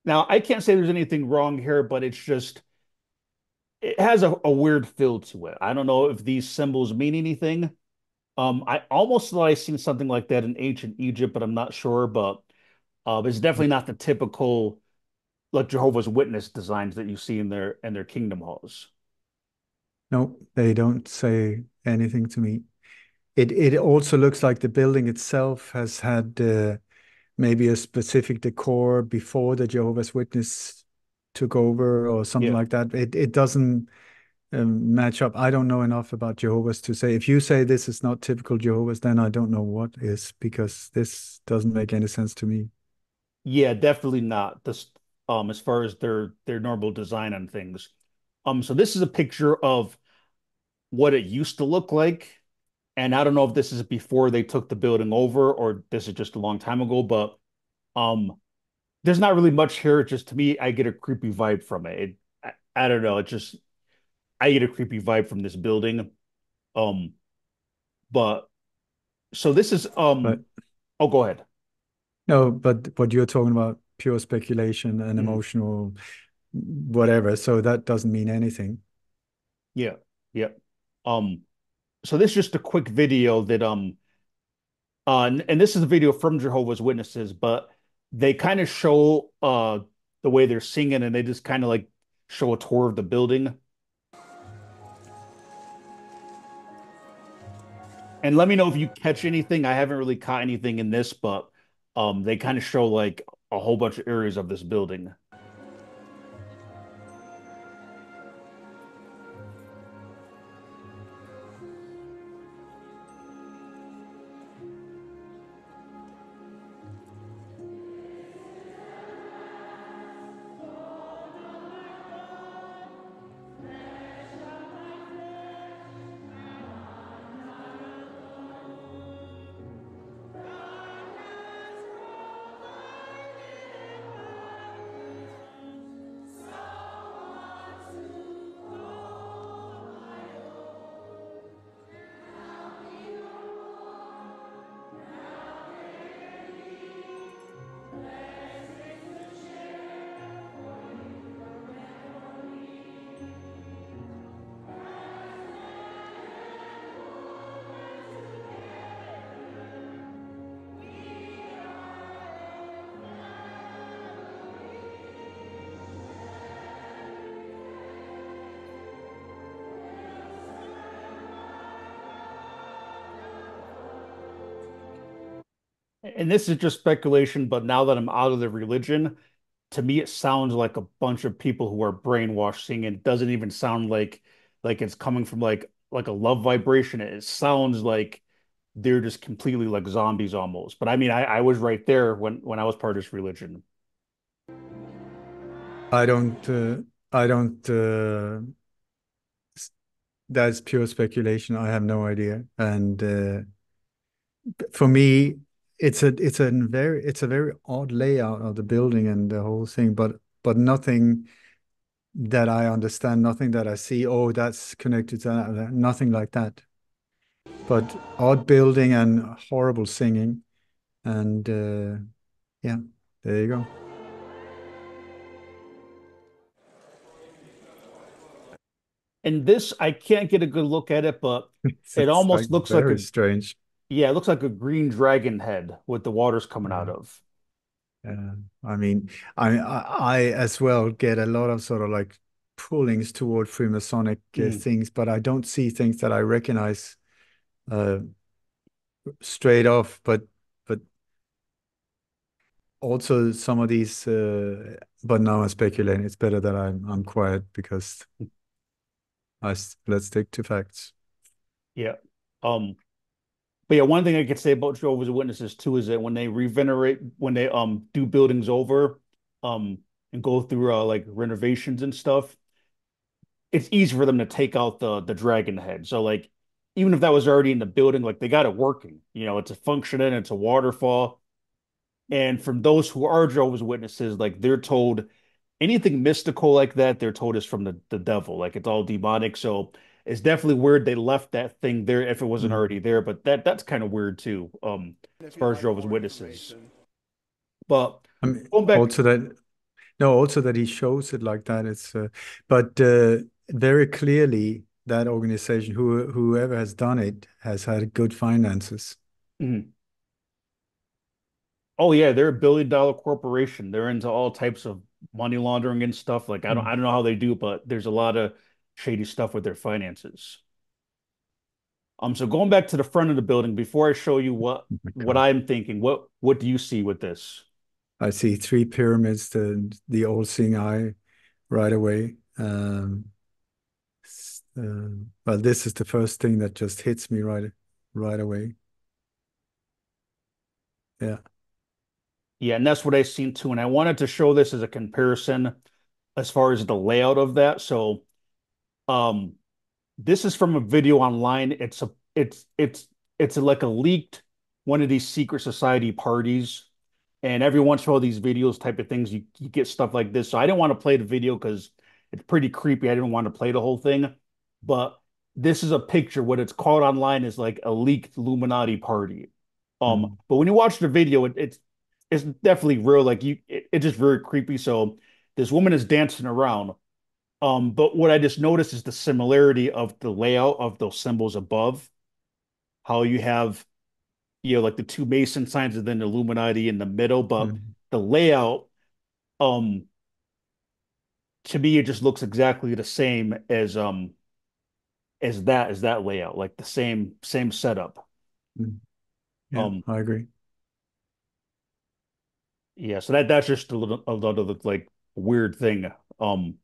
Now, I can't say there's anything wrong here, but it's just it has a weird feel to it. I don't know if these symbols mean anything. I almost thought I seen something like that in ancient Egypt, but I'm not sure. But it's definitely not the typical like Jehovah's Witness designs that you see in their kingdom halls. No, they don't say anything to me. It also looks like the building itself has had maybe a specific decor before the Jehovah's Witness took over or something Yeah. like that. It doesn't match up. I don't know enough about Jehovah's to say. If you say this is not typical Jehovah's, then I don't know what is, because this doesn't make any sense to me. Yeah, definitely not. This as far as their normal design on things. So this is a picture of what it used to look like. And I don't know if this is before they took the building over or this is just a long time ago, but um, there's not really much here. Just to me, I get a creepy vibe from it. I don't know. It just I get a creepy vibe from this building. Um, but so this is But oh, go ahead. no, but you're talking about pure speculation and Mhm. emotional whatever, so that doesn't mean anything. Yeah, yeah. Um, so this is just a quick video that and this is a video from Jehovah's Witnesses, but they kind of show the way they're singing and they just kind of like show a tour of the building. And let me know if you catch anything. I haven't really caught anything in this, but they kind of show like a whole bunch of areas of this building. And this is just speculation, but now that I'm out of the religion, to me it sounds like a bunch of people who are brainwashed singing. It doesn't even sound like it's coming from like a love vibration. It sounds like they're just completely like zombies almost. But I mean, I was right there when I was part of this religion. I don't, I don't, s- that's pure speculation. I have no idea. And for me, it's a very odd layout of the building and the whole thing, but nothing that I understand, nothing that I see, oh, that's connected to that, nothing like that. But odd building and horrible singing. And yeah, there you go. And this, I can't get a good look at it, but it It's like almost looks like very a strange. yeah, it looks like a green dragon head with the waters coming out Yeah. of. I mean, I as well get a lot of sort of like pullings toward Freemasonic Mhm. things, but I don't see things that I recognize uh, straight off. But also some of these. But now I'm speculating. It's better that I'm quiet because let's stick to facts. Yeah. Um, but yeah, one thing I could say about Jehovah's Witnesses too is that when they do buildings over, um, and go through like renovations and stuff, it's easy for them to take out the dragon head. So like even if that was already in the building, like they got it working. You know, it's a functioning, it's a waterfall. And from those who are Jehovah's Witnesses, like they're told anything mystical like that, they're told is from the devil. Like it's all demonic. So it's definitely weird they left that thing there if it wasn't Mm. already there. But that's kind of weird too, as If you'd far as like Jehovah's more Witnesses. information. But I mean, going back, also that no, also that he shows it like that. It's but very clearly that organization, whoever has done it, has had good finances. mhm. Oh yeah, they're a billion-dollar corporation. They're into all types of money laundering and stuff. Like Mm. I don't know how they do, but there's a lot of shady stuff with their finances. So going back to the front of the building, before I show you Oh my what God. I'm thinking, what do you see with this? I see three pyramids, the all-seeing eye right away. Well, this is the first thing that just hits me right away. Yeah. Yeah, and that's what I seen too. And I wanted to show this as a comparison as far as the layout of that. So, um, this is from a video online. it's like a leaked one of these secret society parties, and every once in a while these videos type of things you get stuff like this. So I didn't want to play the video because it's pretty creepy. I didn't want to play the whole thing, but this is a picture. What it's called online is like a leaked Illuminati party. Mm, But when you watch the video, it's definitely real. Like it's just very creepy. So this woman is dancing around. But what I just noticed is the similarity of the layout of those symbols above. How you have, like the two Mason signs and then Illuminati in the middle, but mm, the layout, um, to me, it just looks exactly the same as that layout, like the same setup. mm. Yeah, Um, I agree. yeah, so that's just a little like weird thing. Um,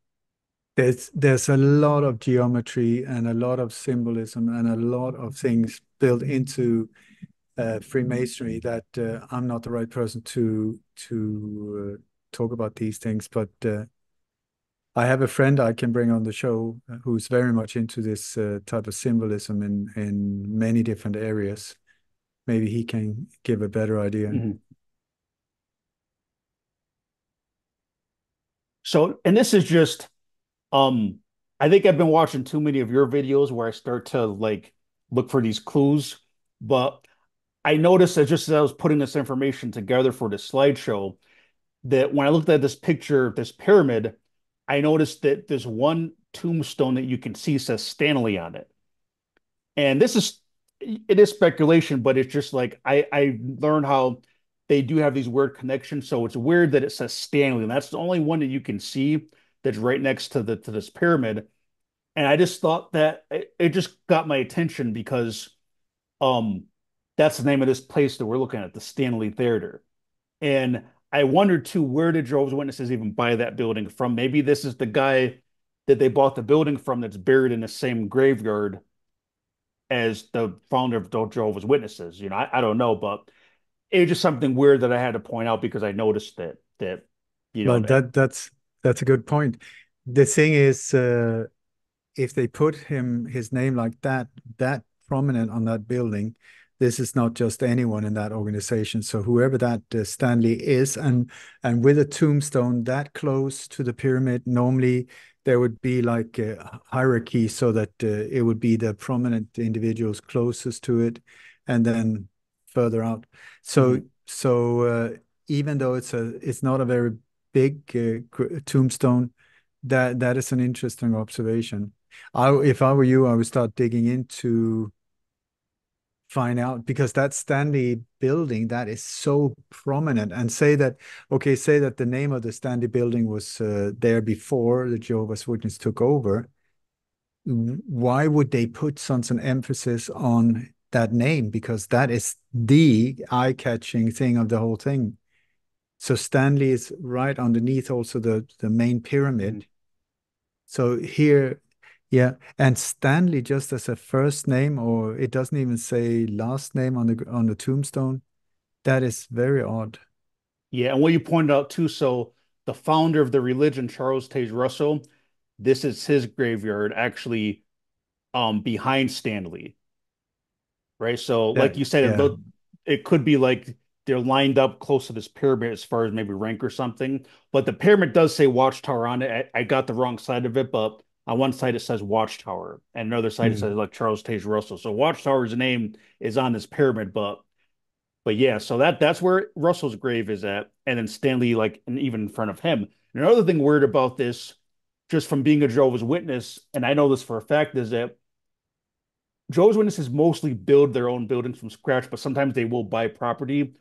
There's a lot of geometry and a lot of symbolism and a lot of things built into Freemasonry that I'm not the right person to talk about these things, but I have a friend I can bring on the show who's very much into this type of symbolism in many different areas. Maybe he can give a better idea. mhm. So, and this is just, I think I've been watching too many of your videos where I start to like look for these clues, but I noticed that just as I was putting this information together for this slideshow, that when I looked at this picture, this pyramid, I noticed that there's one tombstone that you can see says Stanley on it. And it is speculation, but it's just like I learned how they do have these weird connections. So it's weird that it says Stanley, and that's the only one that you can see that's right next to this pyramid. And I just thought that it just got my attention because um that's the name of this place that we're looking at, the Stanley Theater. And I wondered too, where did Jehovah's Witnesses even buy that building from? Maybe this is the guy that they bought the building from that's buried in the same graveyard as the founder of Jehovah's Witnesses. I don't know, but it's just something weird that I had to point out because I noticed that But that that's a good point. The thing is, if they put his name like that prominent on that building, this is not just anyone in that organization. So whoever that Stanley is, and with a tombstone that close to the pyramid, normally there would be like a hierarchy so that it would be the prominent individuals closest to it, and then further out. So Mhm. even though it's not a very big tombstone, that is an interesting observation. If I were you, I would start digging into find out because that Stanley building that is so prominent and say that the name of the Stanley building was there before the Jehovah's Witness took over. Why would they put such an emphasis on that name? Because that is the eye-catching thing of the whole thing. So Stanley is right underneath also the main Mhm. pyramid. So here, yeah, and Stanley just as a first name, or it doesn't even say last name on the tombstone. That is very odd. Yeah, and what you pointed out too, so the founder of the religion, Charles Taze Russell, this is his graveyard actually behind Stanley. Right? So, like That you said, yeah. it could be like they're lined up close to this pyramid as far as maybe rank or something. But the pyramid does say Watchtower on it. I got the wrong side of it, but on one side it says Watchtower, and another side it says Hmm. like Charles Taze Russell. So Watchtower's name is on this pyramid, but yeah, so that's where Russell's grave is at, and then Stanley like and even in front of him. And another thing weird about this, just from being a Jehovah's Witness, and I know this for a fact, is that Jehovah's Witnesses mostly build their own buildings from scratch, but sometimes they will buy property.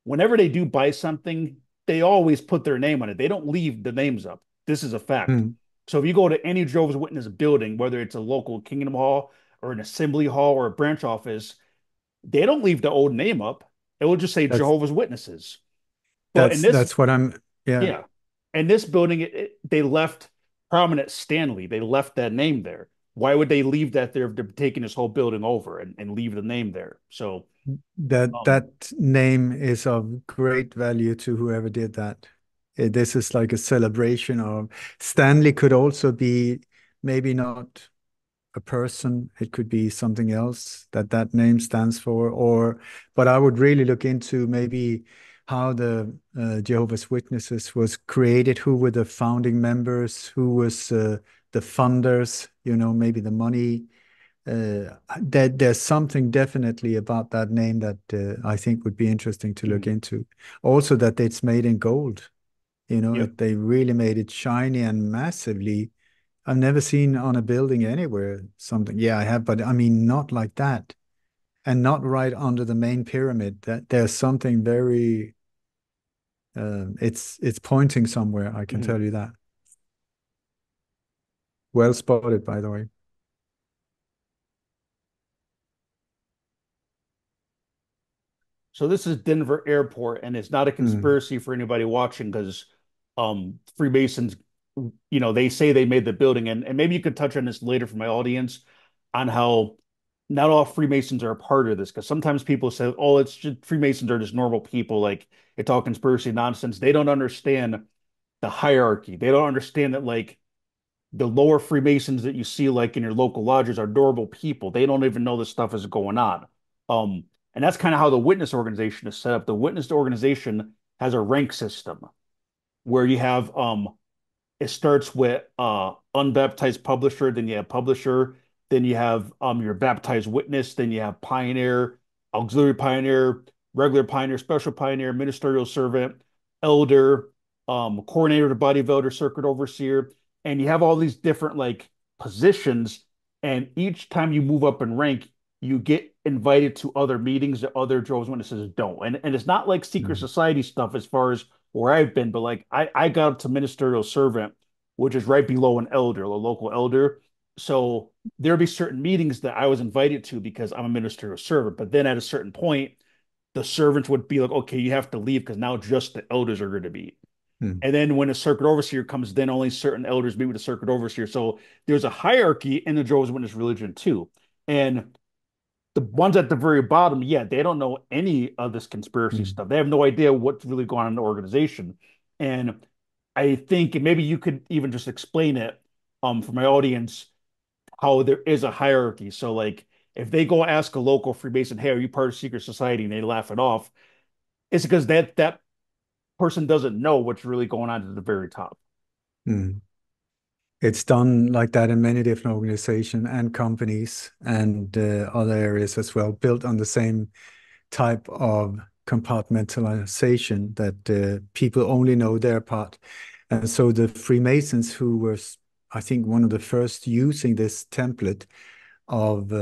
Whenever they do buy something, they always put their name on it. They don't leave the names up. This is a fact. Hmm. So if you go to any Jehovah's Witness building, whether it's a local Kingdom Hall or an assembly hall or a branch office, they don't leave the old name up. It will just say That's Jehovah's Witnesses. But in this, that's what I'm. Yeah, yeah, in this building, they left prominent Stanley. They left that name there. Why would they leave that there if they're taking this whole building over and leave the name there? So, um, that name is of great value to whoever did that. This is like a celebration of Stanley could also be maybe not. a person, it could be something else that that name stands for, or but I would really look into maybe how the Jehovah's Witnesses was created, who were the founding members, who was the funders, maybe the money. There's something definitely about that name that I think would be interesting to look Mhm. into. Also, that it's made in gold. Yep. They really made it shiny and massively. I've never seen on a building anywhere something. Yeah, I have, but I mean, not like that, and not right under the main pyramid. That there's something very. It's pointing somewhere. I can Mhm. tell you that. Well spotted, by the way. So this is Denver Airport, and it's not a Mm, conspiracy for anybody watching because Freemasons, they say they made the building, and maybe you could touch on this later for my audience on how not all Freemasons are a part of this, because sometimes people say, oh, it's just Freemasons are just normal people, like it's all conspiracy nonsense. They don't understand the hierarchy. They don't understand that like the lower Freemasons that you see like in your local lodges are normal people. They don't even know this stuff is going on. Um, and that's kind of how the witness organization is set up. The witness organization has a rank system where you have it starts with unbaptized publisher, then you have publisher, then you have your baptized witness, then you have pioneer, auxiliary pioneer, regular pioneer, special pioneer, ministerial servant, elder, coordinator of the body of elder, circuit overseer, and you have all these different like positions. And each time you move up in rank, you get invited to other meetings that other Jehovah's Witnesses don't. And it's not like secret mm, society stuff as far as where I've been, but like I got up to ministerial servant, which is right below an elder, a local elder. So there'd be certain meetings that I was invited to because I'm a ministerial servant. But then at a certain point, the servants would be like, okay, you have to leave because now just the elders are going to meet. mm, And then when a circuit overseer comes, then only certain elders meet with a circuit overseer. So there's a hierarchy in the Jehovah's Witness religion too. And the ones at the very bottom, yeah, they don't know any of this conspiracy mm, stuff. They have no idea what's really going on in the organization. And I think maybe you could even just explain it for my audience how there is a hierarchy. So like if they go ask a local Freemason, hey, are you part of secret society? And they laugh it off, it's because that person doesn't know what's really going on at the very top. mm. It's done like that in many different organizations and companies and other areas as well, built on the same type of compartmentalization that people only know their part. And so the Freemasons, who were, I think, one of the first using this template of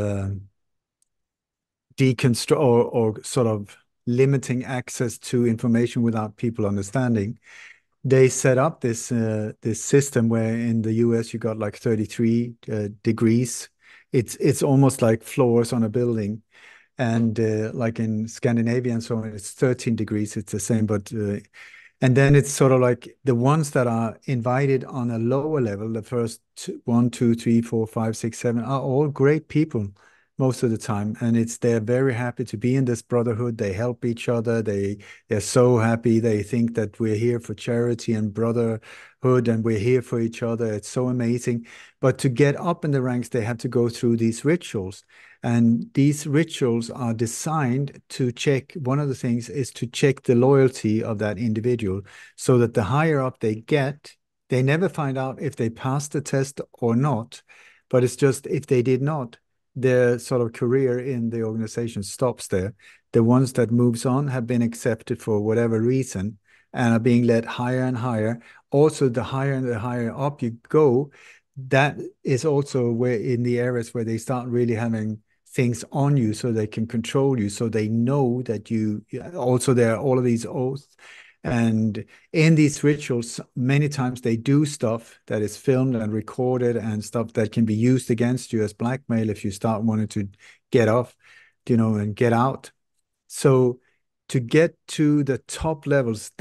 deconstruct or sort of limiting access to information without people understanding, they set up this system where in the US you got like 33 degrees. It's almost like floors on a building, and like in Scandinavia and so on, it's 13 degrees. It's the same, but and then it's sort of like the ones that are invited on a lower level, the first two, 1, 2, 3, 4, 5, 6, 7, are all great people most of the time. And they're very happy to be in this brotherhood. They help each other. They're so happy. They think that we're here for charity and brotherhood and we're here for each other. It's so amazing. But to get up in the ranks, they have to go through these rituals. And these rituals are designed to check, one of the things is to check the loyalty of that individual so that the higher up they get, they never find out if they passed the test or not. But it's just if they did not, their sort of career in the organization stops there. The ones that moves on have been accepted for whatever reason and are being led higher and higher. Also, the higher and the higher up you go, that is also where in the areas where they start really having things on you so they can control you, so they know that you also there are all of these oaths. And in these rituals, many times they do stuff that is filmed and recorded and stuff that can be used against you as blackmail if you start wanting to get off, and get out. So to get to the top levels,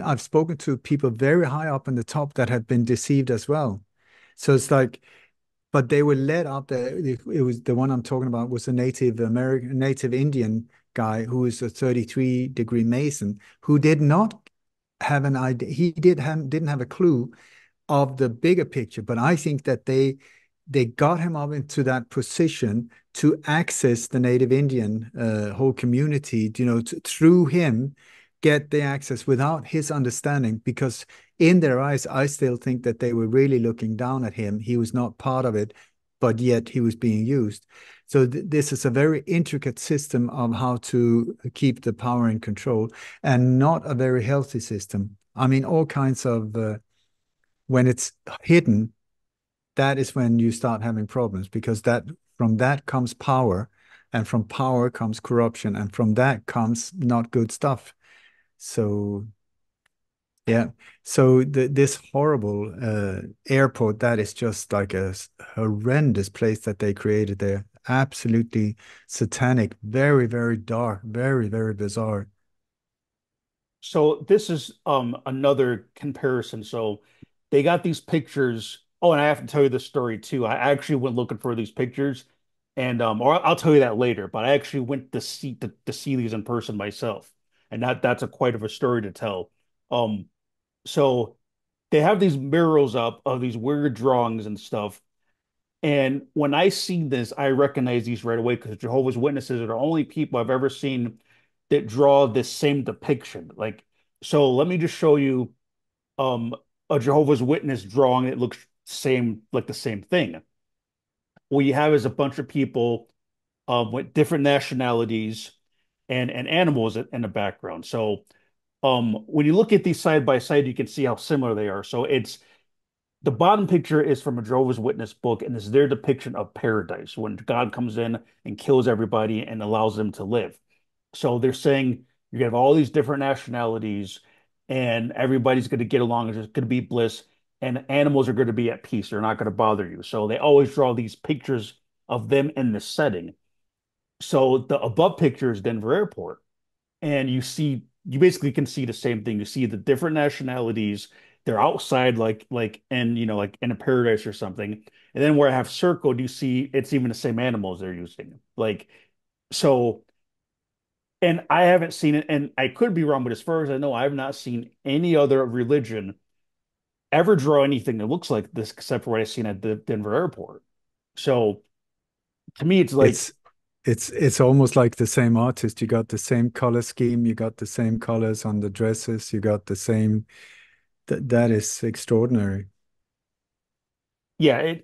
I've spoken to people very high up in the top that have been deceived as well. So it's like, but they were led up there. It was the one I'm talking about was a Native Indian guy who is a 33-degree Mason who did not have an idea. He didn't have a clue of the bigger picture. But I think that they they got him up into that position to access the native Indian whole community, through him get the access without his understanding, because in their eyes, I still think that they were really looking down at him. He was not part of it, but yet he was being used. So this is a very intricate system of how to keep the power in control, and not a very healthy system. I mean, all kinds of when it's hidden, that is when you start having problems, because that from that comes power, and from power comes corruption, and from that comes not good stuff. So yeah, so this horrible airport, that is just like a horrendous place that they created there. Absolutely satanic, very, very dark, very, very bizarre. So this is another comparison. So they got these pictures. Oh, and I have to tell you the story too. I actually went looking for these pictures, and or I'll tell you that later. But I actually went to see these in person myself, and that's a quite of a story to tell. Um, so they have these murals up of these weird drawings and stuff. And when I see this, I recognize these right away because Jehovah's Witnesses are the only people I've ever seen that draw this same depiction. Like, so let me just show you um a Jehovah's Witness drawing that looks same like the same thing. What you have is a bunch of people with different nationalities and animals in the background. So when you look at these side by side, you can see how similar they are. So it's the bottom picture is from a Jehovah's Witness book, and it's their depiction of paradise when God comes in and kills everybody and allows them to live. So they're saying you have all these different nationalities, and everybody's going to get along. There's going to be bliss, and animals are going to be at peace. They're not going to bother you. So they always draw these pictures of them in this setting. So the above picture is Denver Airport, and you basically can see the same thing. You see the different nationalities. They're outside like and like in a paradise or something. And then where I have circled, you see it's even the same animals they're using. Like so, and I haven't seen it, and I could be wrong, but as far as I know, I have not seen any other religion ever draw anything that looks like this except for what I've seen at the Denver airport. So to me, it's like, It's it's almost like the same artist. You got the same color scheme, you got the same colors on the dresses, you got the same. That is extraordinary. yeah,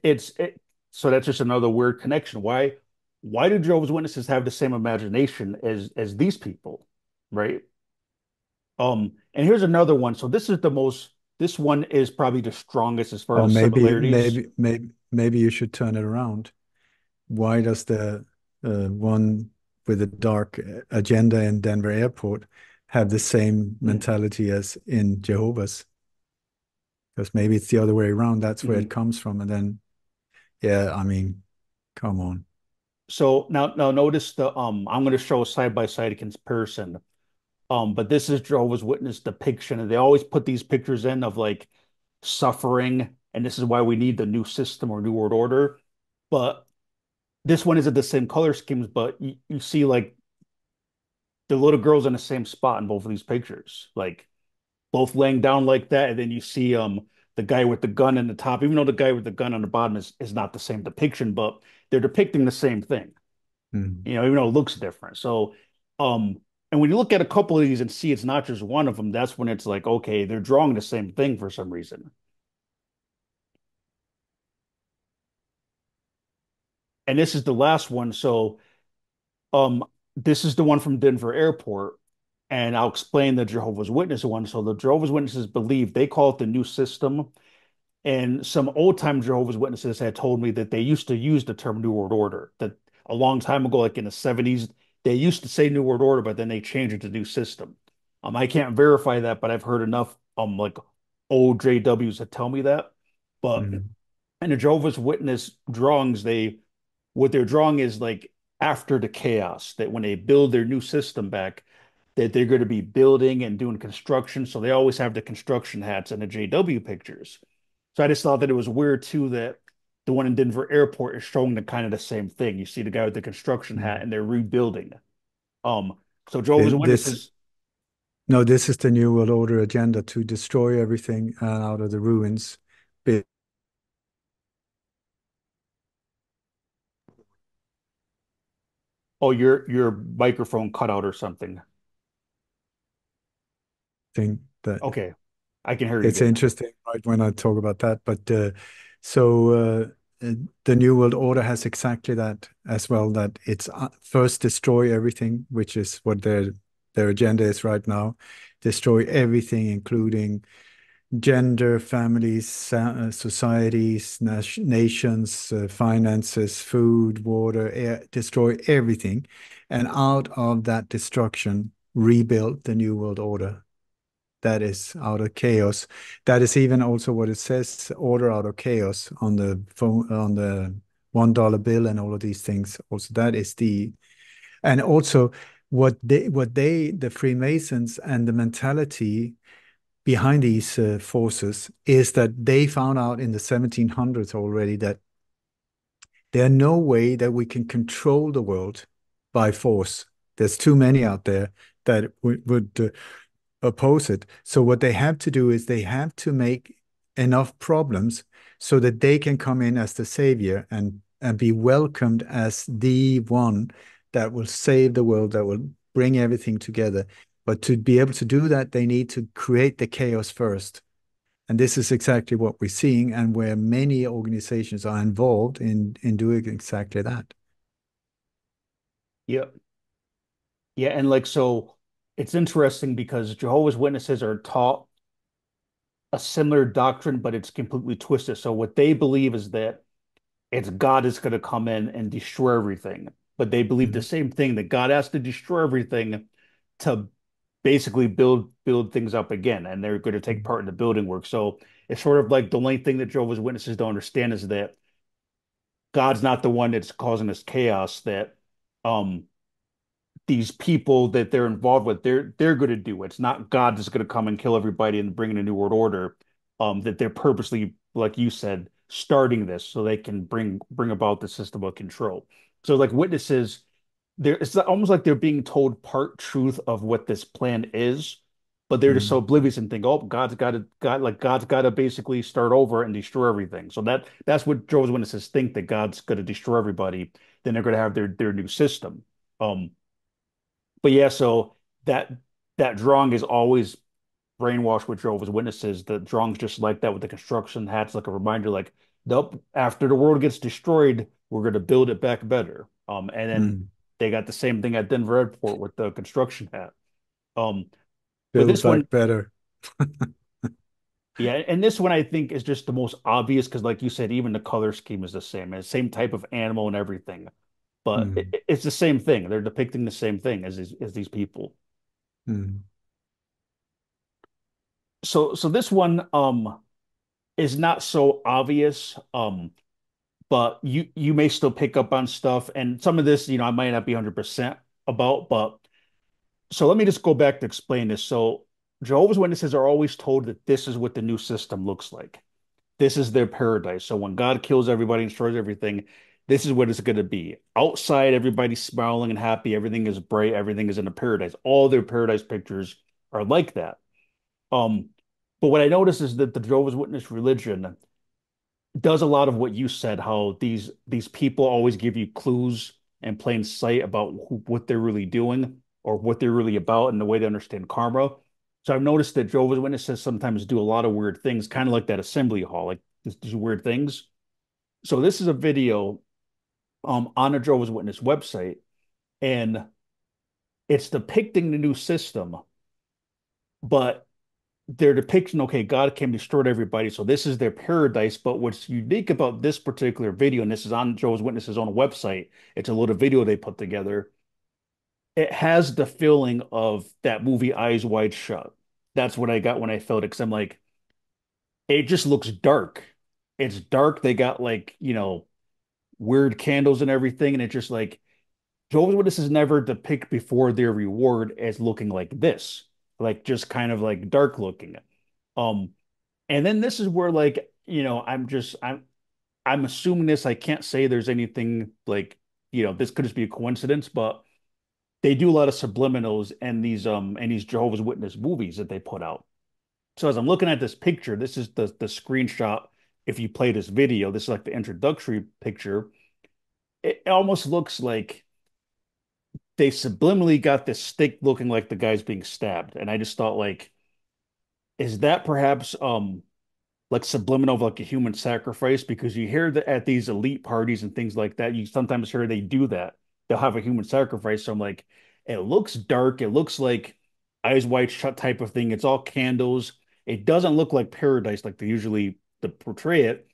so that's just another weird connection. Why do Jehovah's Witnesses have the same imagination as these people, right? And here's another one. So this one is probably the strongest as far Or as similarities. maybe you should turn it around. Why does the one with the dark agenda in Denver Airport have the same Mm, mentality as in Jehovah's? Because maybe it's the other way around. That's where it mhm. comes from. And then, yeah, I mean, come on. So now notice I'm going to show a side by side comparison. But this is Jehovah's Witness depiction, and they always put these pictures in of like suffering, and this is why we need the new system or new world order. But this one isn't the same color schemes, but you see like the little girls in the same spot in both of these pictures, like both laying down like that, and then you see the guy with the gun in the top, even though the guy with the gun on the bottom is not the same depiction, but they're depicting the same thing, Mm. even though it looks different. So and when you look at a couple of these and see it's not just one of them, that's when it's like, okay, they're drawing the same thing for some reason. And this is the last one. So Um, this is the one from Denver Airport, and I'll explain the Jehovah's Witness one. So the Jehovah's Witnesses believe they call it the new system, and some old time Jehovah's Witnesses had told me that they used to use the term New World Order. That a long time ago, like in the 70s, they used to say New World Order, but then they changed it to new system. I can't verify that, but I've heard enough like old JWs that tell me that. But Mm. in the Jehovah's Witness drawings, they what they're drawing is like after the chaos, that when they build their new system back, that they're going to be building and doing construction. So they always have the construction hats and the JW pictures. So I just thought that it was weird too that the one in Denver Airport is showing the kind of the same thing. You see the guy with the construction hat Mm. and they're rebuilding. Um, so Jehovah's This Witnesses, No, this is the New World Order agenda to destroy everything out of the ruins. Oh, your microphone cut out or something. Think that Okay, I can hear you it's again. interesting, right, when I talk about that. But so the New World Order has exactly that as well, that it's first destroy everything, which is what their agenda is right now. Destroy everything, including gender, families, societies, nations, finances, food, water, air, destroy everything. And out of that destruction, rebuild the New World Order. That is out of chaos. That is even also what it says, order out of chaos on the phone, on the $1 bill and all of these things. Also, that is and also the Freemasons and the mentality behind these forces is that they found out in the 1700s already that there's no way that we can control the world by force. There's too many out there that would oppose it. So what they have to do is they have to make enough problems so that they can come in as the savior and be welcomed as the one that will save the world, that will bring everything together. But to be able to do that, they need to create the chaos first. And this is exactly what we're seeing, and where many organizations are involved in doing exactly that. Yeah. Yeah, and like so it's interesting because Jehovah's Witnesses are taught a similar doctrine, but it's completely twisted. So what they believe is that it's God is going to come in and destroy everything. But they believe the Mhm. same thing that God has to destroy everything to basically build things up again, and they're going to take part in the building work. So it's sort of like the only thing that Jehovah's Witnesses don't understand is that God's not the one that's causing this chaos, that um these people that they're involved with, they're going to do. It's not God that's going to come and kill everybody and bring in a new world order. That they're purposely, like you said, starting this so they can bring about the system of control. So like witnesses, it's almost like they're being told part truth of what this plan is, but they're just so Mm. oblivious and think, oh, God's got to basically start over and destroy everything. So that's what Jehovah's Witnesses think, that God's going to destroy everybody. Then they're going to have their new system. Um, but yeah, so that that drawing is always brainwashed with Jehovah's Witnesses. The drawing's just like that with the construction hats, like a reminder, like, nope, after the world gets destroyed, we're gonna build it back better. And then Mm. they got the same thing at Denver Airport with the construction hat. Um, but Build this one, back better. yeah, and this one I think is just the most obvious because, like you said, even the color scheme is the same, and same type of animal and everything. But Mm. it's the same thing. They're depicting the same thing as these people. Mm. So this one is not so obvious, but you may still pick up on stuff, and some of this, I might not be 100% about, but so let me just go back to explain this. So Jehovah's Witnesses are always told that this is what the new system looks like. This is their paradise. So when God kills everybody and destroys everything, this is what it's going to be. Outside, everybody's smiling and happy. Everything is bright. Everything is in a paradise. All their paradise pictures are like that. Um, but what I notice is that the Jehovah's Witness religion does a lot of what you said, how these people always give you clues in plain sight about what they're really doing or what they're really about and the way they understand karma. So I've noticed that Jehovah's Witnesses sometimes do a lot of weird things, kind of like that assembly hall, like these weird things. So this is a video on a Jehovah's Witness website, and it's depicting the new system, but they're depicting, okay, God came destroyed everybody, so this is their paradise. But what's unique about this particular video, and this is on Jehovah's Witnesses' own website, it's a little video they put together. It has the feeling of that movie Eyes Wide Shut. That's what I got when I felt it, because I'm like, it just looks dark. It's dark. They got like, weird candles and everything, and it's just like Jehovah's Witnesses never depict before their reward as looking like this, like just kind of like dark looking. Um, And then this is where like, I'm assuming this. I can't say there's anything like, this could just be a coincidence, but they do a lot of subliminals and these Jehovah's Witness movies that they put out. So as I'm looking at this picture, this is the screenshot. If you play this video, this is like the introductory picture. It almost looks like they subliminally got this stick looking like the guy's being stabbed. And I just thought like, is that perhaps like subliminal of like a human sacrifice? Because you hear that at these elite parties and things like that, you sometimes hear they do that. They'll have a human sacrifice. So I'm like, it looks dark. It looks like eyes wide shut type of thing. It's all candles. It doesn't look like paradise like they usually portray it.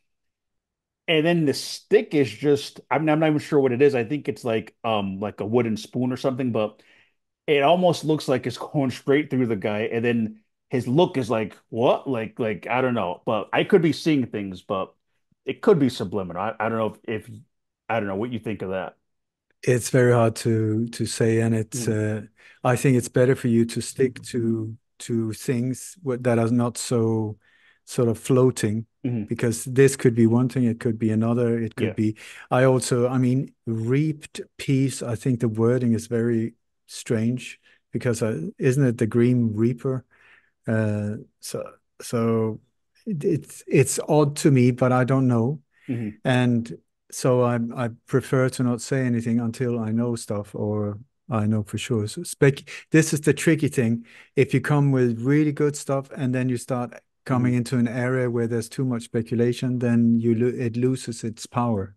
And then the stick is just, I'm not even sure what it is. I think it's like a wooden spoon or something, but it almost looks like it's going straight through the guy. And then his look is like, what? Like I don't know. But I could be seeing things, but it could be subliminal. I don't know if I don't know what you think of that. It's very hard to say, and it's Mm, I think it's better for you to stick to things that are not so sort of floating, mhm. because this could be one thing, it could be another, it could Yeah. be. I mean, reaped peace. I think the wording is very strange because isn't it the Green Reaper? Uh, so so it's odd to me, but I don't know. Mhm. And so I prefer to not say anything until I know stuff or I know for sure. So this is the tricky thing. If you come with really good stuff and then you start coming Mhm. into an area where there's too much speculation, then it loses its power.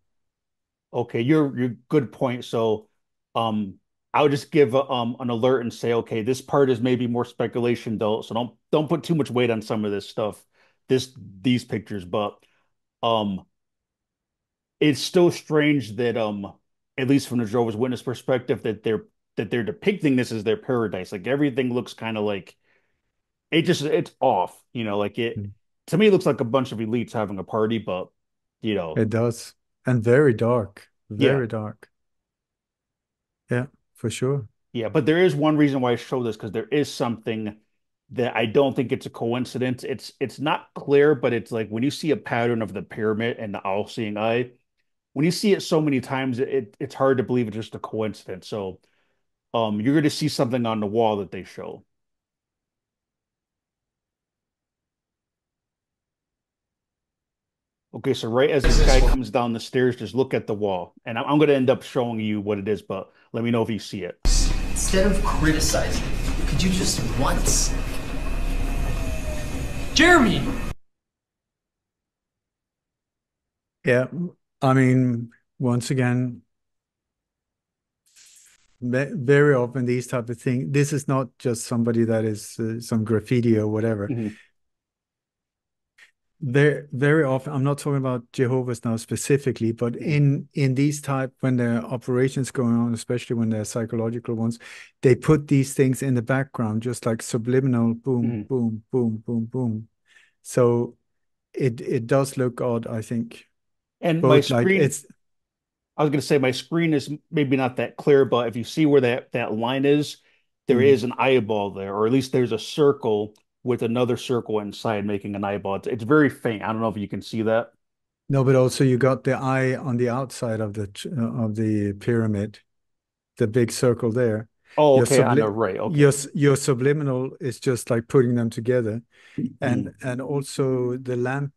Okay, you're good point. So, um, I'll just give an alert and say, okay, this part is maybe more speculation though, so don't put too much weight on some of this stuff, these pictures. But um, it's still strange that at least from the Jehovah's Witness perspective, that they're depicting this as their paradise. Like everything looks kind of like it's off. Like it Mm. to me it looks like a bunch of elites having a party, but you know, It does. And very dark, yeah. very dark. Yeah, for sure. Yeah, but there is one reason why I show this because there is something that I don't think it's a coincidence. It's not clear, but it's like when you see a pattern of the pyramid and the all-seeing eye, when you see it so many times, it's hard to believe it's just a coincidence. So, you're going to see something on the wall that they show. Okay, so right as Is this this guy one? comes down the stairs, just look at the wall, and I'm going to end up showing you what it is, but let me know if you see it. Instead of criticizing, could you just once? Jeremy! Yeah. I mean, once again, very often these type of things, this is not just somebody that is some graffiti or whatever. Mhm, Very often, I'm not talking about Jehovah's now specifically, but mhm, in these type, when there are operations going on, especially when they're psychological ones, they put these things in the background, just like subliminal, boom, mhm. boom, boom, boom, boom. So it does look odd, I think. And my Both like screen it's I was going to say my screen is maybe not that clear, but if you see where that line is, there mm, is an eyeball there, or at least there's a circle with another circle inside making an eyeball. It's very faint. I don't know if you can see that. no, but also you got the eye on the outside of the pyramid, the big circle there. Oh, Your okay, on the subli right. Okay. your subliminal is just like putting them together. Mhm, And also the lamp,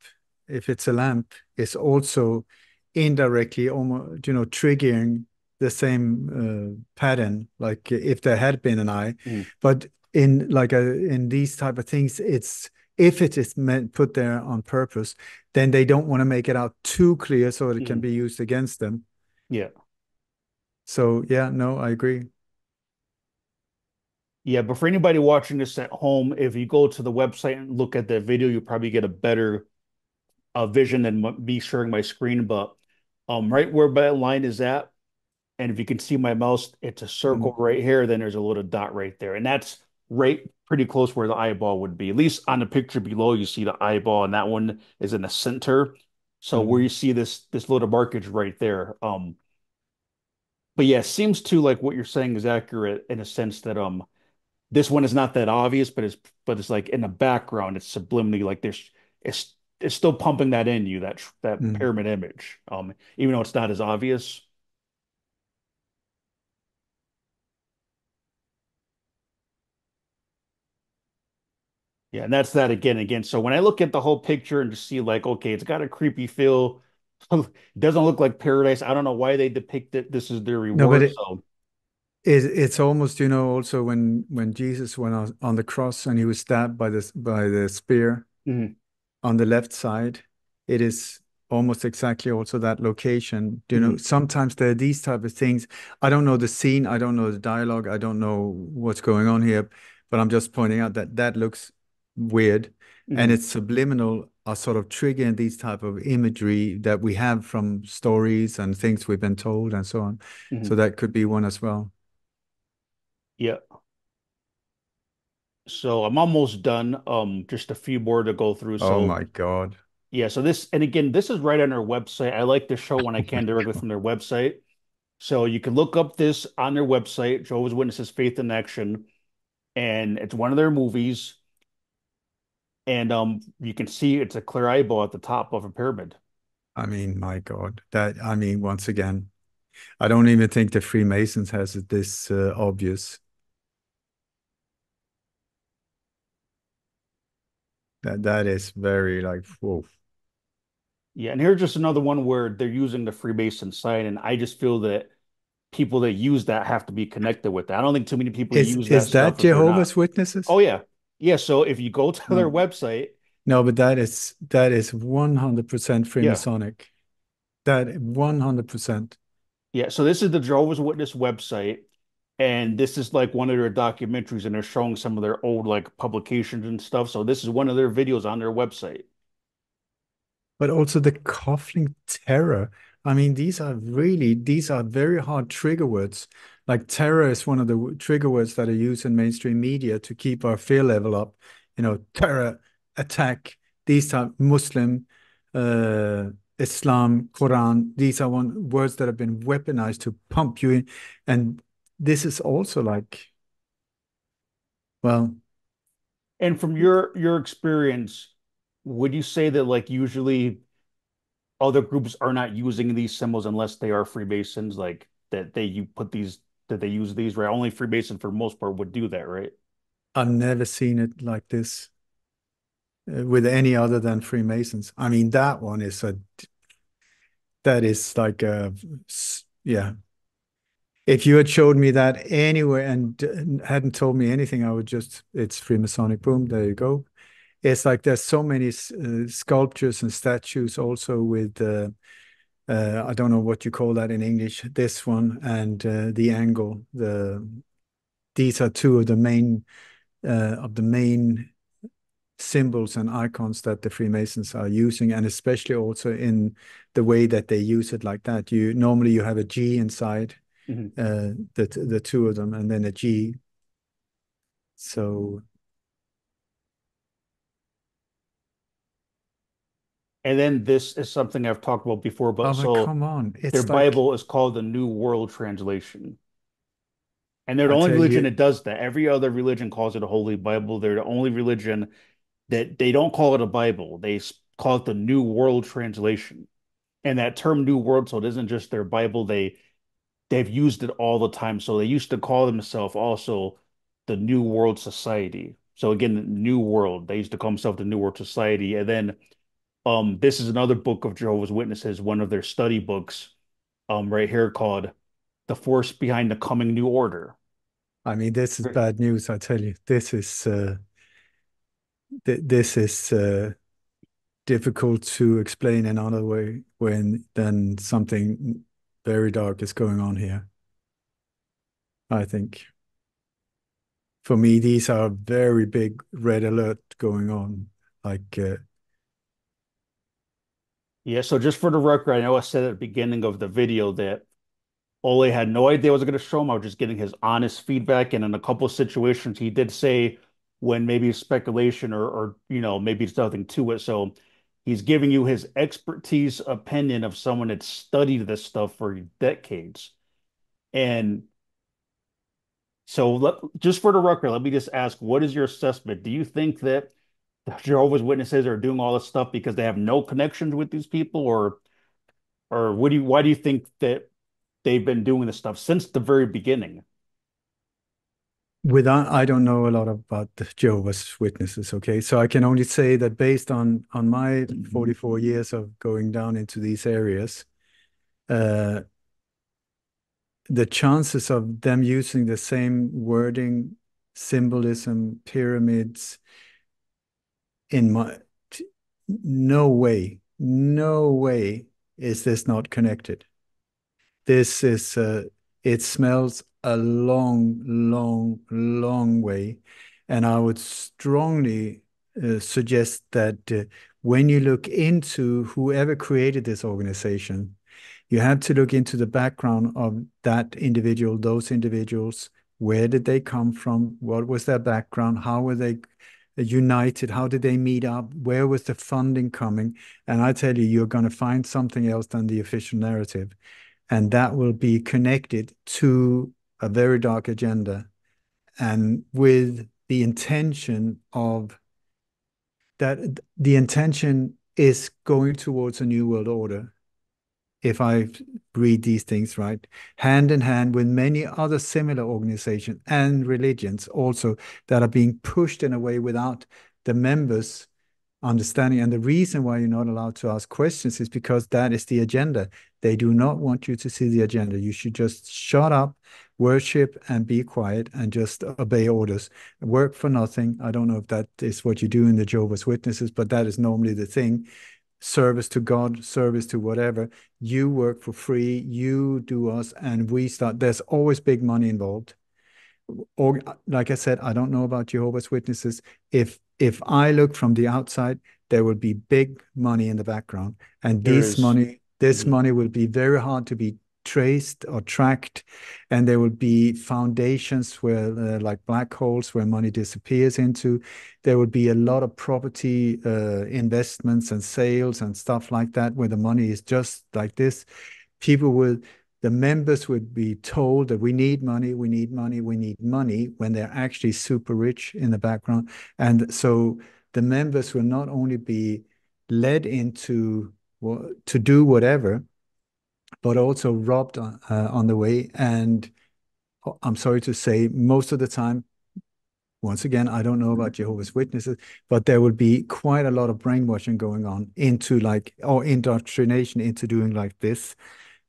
if it's a lamp, is also indirectly almost, triggering the same pattern, like if there had been an eye. mhm, But in these type of things, it's if it is meant put there on purpose, then they don't want to make it out too clear so it can mhm. be used against them. Yeah. So yeah, no, I agree. Yeah, but for anybody watching this at home, if you go to the website and look at the video, you'll probably get a better vision than me sharing my screen. But right where that line is at, and if you can see my mouse, it's a circle Mm, right here. Then there's a little dot right there. And that's right pretty close where the eyeball would be. At least on the picture below, you see the eyeball, and that one is in the center. So where mm. you see this little markage right there. But yeah, it seems to like what you're saying is accurate in a sense that this one is not that obvious, but it's like in the background, it's subliminally like it's still pumping that in you, that Mm. pyramid image. Even though it's not as obvious. Yeah, and that's that again and again. So when I look at the whole picture and just see like, okay, it's got a creepy feel. It doesn't look like paradise. I don't know why they depict it. This is their No, but reward. So it's almost, also when Jesus went on the cross and he was stabbed by the spear Hmm. on the left side, it is almost exactly also that location. Hmm. Sometimes there are these type of things. I don't know the scene, I don't know the dialogue, I don't know what's going on here, but I'm just pointing out that that looks weird, and hmm it's subliminal, are sort of triggering these type of imagery that we have from stories and things we've been told and so on. So hmm that could be one as well. Yeah. So I'm almost done. Just a few more to go through. Oh So my God. yeah, so this, and again, this is right on their website. I like to show when I can directly Oh from their website. So you can look up this on their website, Jehovah's Witnesses Faith in Action, and it's one of their movies. And you can see it's a clear eyeball at the top of a pyramid. I mean, my God, once again, I don't even think the Freemasons has it this obvious. That is very like, whoa. Yeah, and here's just another one where they're using the Freemason sign, and I just feel that people that use that have to be connected with that. I don't think too many people Is use that is that stuff if they're Jehovah's not. Witnesses? Oh yeah. Yeah, so if you go to their No, website, no, but that is 100% yeah. Freemasonic. That 100%. Yeah, so this is the Jehovah's Witness website, and this is like one of their documentaries, and they're showing some of their old like publications and stuff. So this is one of their videos on their website. But also the coughlin terror. I mean, these are very hard trigger words. Like terror is one of the trigger words that are used in mainstream media to keep our fear level up. Terror, attack, these type Muslim, uh, Islam, Quran. These are one words that have been weaponized to pump you in. And this is also like, well, And from your experience, would you say that like usually other groups are not using these symbols unless they are Freemasons, like that they you put these that they use these, right? Only Freemason for the most part would do that, right? I've never seen it like this with any other than Freemasons. I mean, that is like yeah. If you had showed me that anywhere and hadn't told me anything, I would it's Freemasonic. Boom, there you go. It's like there's so many sculptures and statues also with I don't know what you call that in English. This one and the angle. These are two of the main symbols and icons that the Freemasons are using, and especially also in the way that they use it like that. You have a G inside Mhm. the two of them, and then a G. So, And then this is something I've talked about before, oh but but so come on, their it's like Bible is called the New World Translation. And they're the I only tell religion you, that does that. Every other religion calls it a Holy Bible. They're the only religion that they don't call it a Bible. They call it the New World Translation. And that term New World, so it isn't just their Bible, they've used it all the time. So they used to call themselves also the New World Society. So again, New World. They used to call themselves the New World Society. And then this is another book of Jehovah's Witnesses, one of their study books, right here called The Force Behind the Coming New Order. I mean, this is bad news. I tell you, this is difficult to explain another way when then something very dark is going on here. I think for me, these are very big red alert going on. Like, Yeah, so just for the record, I know I said at the beginning of the video that Ole had no idea what I was going to show him. I was just getting his honest feedback. And in a couple of situations, he did say when maybe it's speculation or maybe it's nothing to it. So he's giving you his expertise opinion of someone that studied this stuff for decades. And so just for the record, let me just ask, what is your assessment? Do you think that the Jehovah's Witnesses are doing all this stuff because they have no connections with these people, or why do you think that they've been doing this stuff since the very beginning? without I don't know a lot about the Jehovah's Witnesses, okay? So I can only say that based on my 44 years of going down into these areas, uh, the chances of them using the same wording, symbolism, pyramids in my no way, no way is this not connected. This is it smells a long, long, long way. And I would strongly suggest that when you look into whoever created this organization, you have to look into the background of that individual, those individuals. Where did they come from? What was their background? How were they united? How did they meet up? Where was the funding coming? And I tell you, you're going to find something else than the official narrative. And that will be connected to a very dark agenda and with the intention of that the intention is going towards a new world order, if I read these things right, hand in hand with many other similar organizations and religions also that are being pushed in a way without the members understanding. And the reason why you're not allowed to ask questions is because that is the agenda. They do not want you to see the agenda. You should just shut up, worship, and be quiet and just obey orders. Work for nothing. I don't know if that is what you do in the Jehovah's Witnesses, but that is normally the thing. Service to God, service to whatever. You work for free, you do us, and we start. There's always big money involved. Or like I said, I don't know about Jehovah's Witnesses. If I look from the outside, there will be big money in the background, and There is. this Mhm. money will be very hard to be traced or tracked, and there will be foundations where, like black holes, where money disappears into. There will be a lot of property investments and sales and stuff like that, where the money is just like this. People will the members would be told that we need money, we need money, we need money when they're actually super rich in the background. And so the members will not only be led into to do whatever, but also robbed on the way. And I'm sorry to say, most of the time, once again, I don't know about Jehovah's Witnesses, but there will be quite a lot of brainwashing going on into like, or indoctrination into doing like this,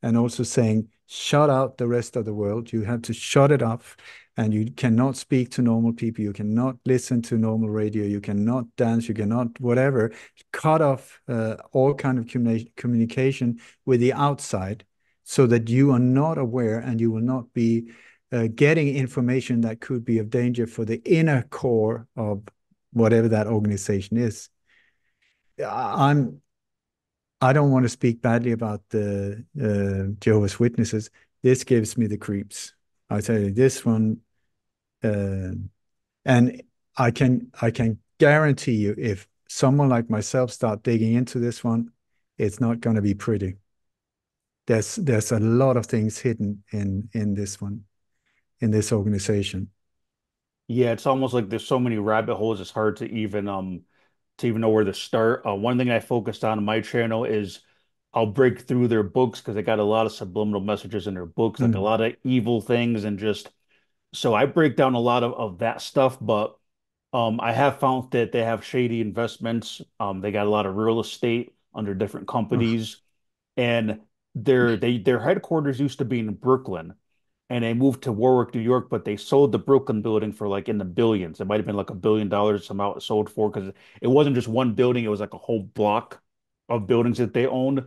and also saying, shut out the rest of the world. You have to shut it off, and you cannot speak to normal people. You cannot listen to normal radio. You cannot dance. You cannot whatever. Cut off all kind of communication with the outside, so that you are not aware and you will not be getting information that could be of danger for the inner core of whatever that organization is. I'm I don't want to speak badly about the Jehovah's Witnesses. This gives me the creeps. I tell you, this one, uh, and I can guarantee you, if someone like myself start digging into this one, it's not going to be pretty. There's a lot of things hidden in this one, in this organization. Yeah, it's almost like there's so many rabbit holes. It's hard to even know where to start. One thing I focused on my channel is I'll break through their books because they got a lot of subliminal messages in their books, like a Mm. lot of evil things, and just so I break down a lot of that stuff. But I have found that they have shady investments. They got a lot of real estate under different Oh, companies, and their headquarters used to be in Brooklyn, and they moved to Warwick, New York, but they sold the Brooklyn building for like in the billions. It might have been like $1 billion somehow it sold for because it wasn't just one building, it was like a whole block of buildings that they owned.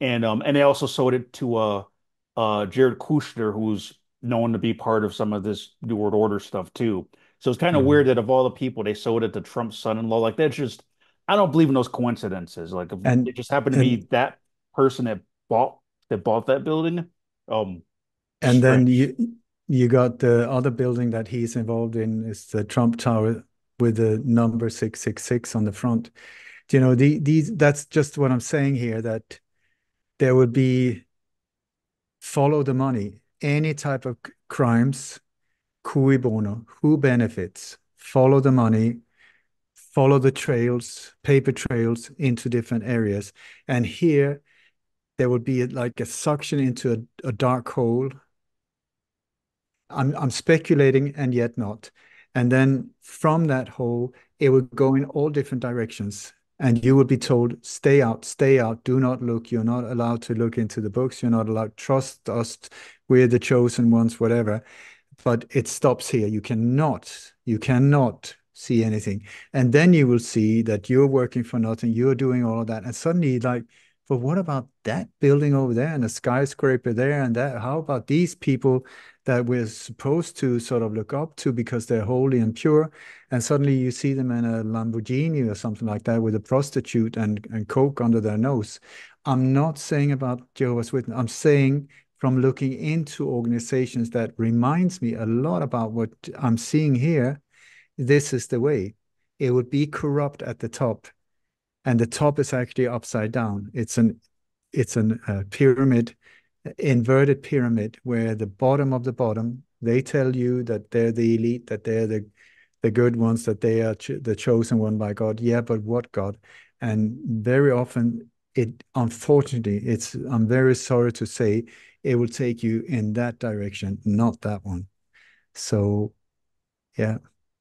And they also sold it to Jared Kushner, who's known to be part of some of this New World Order stuff too. So it's kind of yeah. weird that of all the people they sold it to Trump's son-in-law. Like that's just I don't believe in those coincidences. Like if And it just happened to and be that person bought that bought that building, um, and then strange. you got the other building that he's involved in is the Trump Tower with the number 666 on the front. You know, these that's just what I'm saying here, that there would be follow the money, any type of crimes, cui bono, who benefits, follow the money, follow the trails, paper trails into different areas. And here there would be like a suction into a dark hole. I'm speculating and yet not. And then from that hole, it would go in all different directions. And you would be told, stay out, do not look. You're not allowed to look into the books. You're not allowed, trust us. we're the chosen ones, whatever. But it stops here. You cannot see anything. And then you will see that you're working for nothing, you're doing all of that. And suddenly, like, but what about that building over there and a skyscraper there and that? How about these people that we're supposed to sort of look up to because they're holy and pure? And suddenly you see them in a Lamborghini or something like that with a prostitute and coke under their nose. I'm not saying about Jehovah's Witness. I'm saying from looking into organizations that reminds me a lot about what I'm seeing here, this is the way. It would be corrupt at the top, and the top is actually upside down. It's an pyramid, inverted pyramid, where the bottom of the bottom, they tell you that they're the elite, that they're the good ones, that they are the chosen one by God. Yeah, but what God? And very often, it unfortunately, I'm very sorry to say, it will take you in that direction, not that one. So yeah,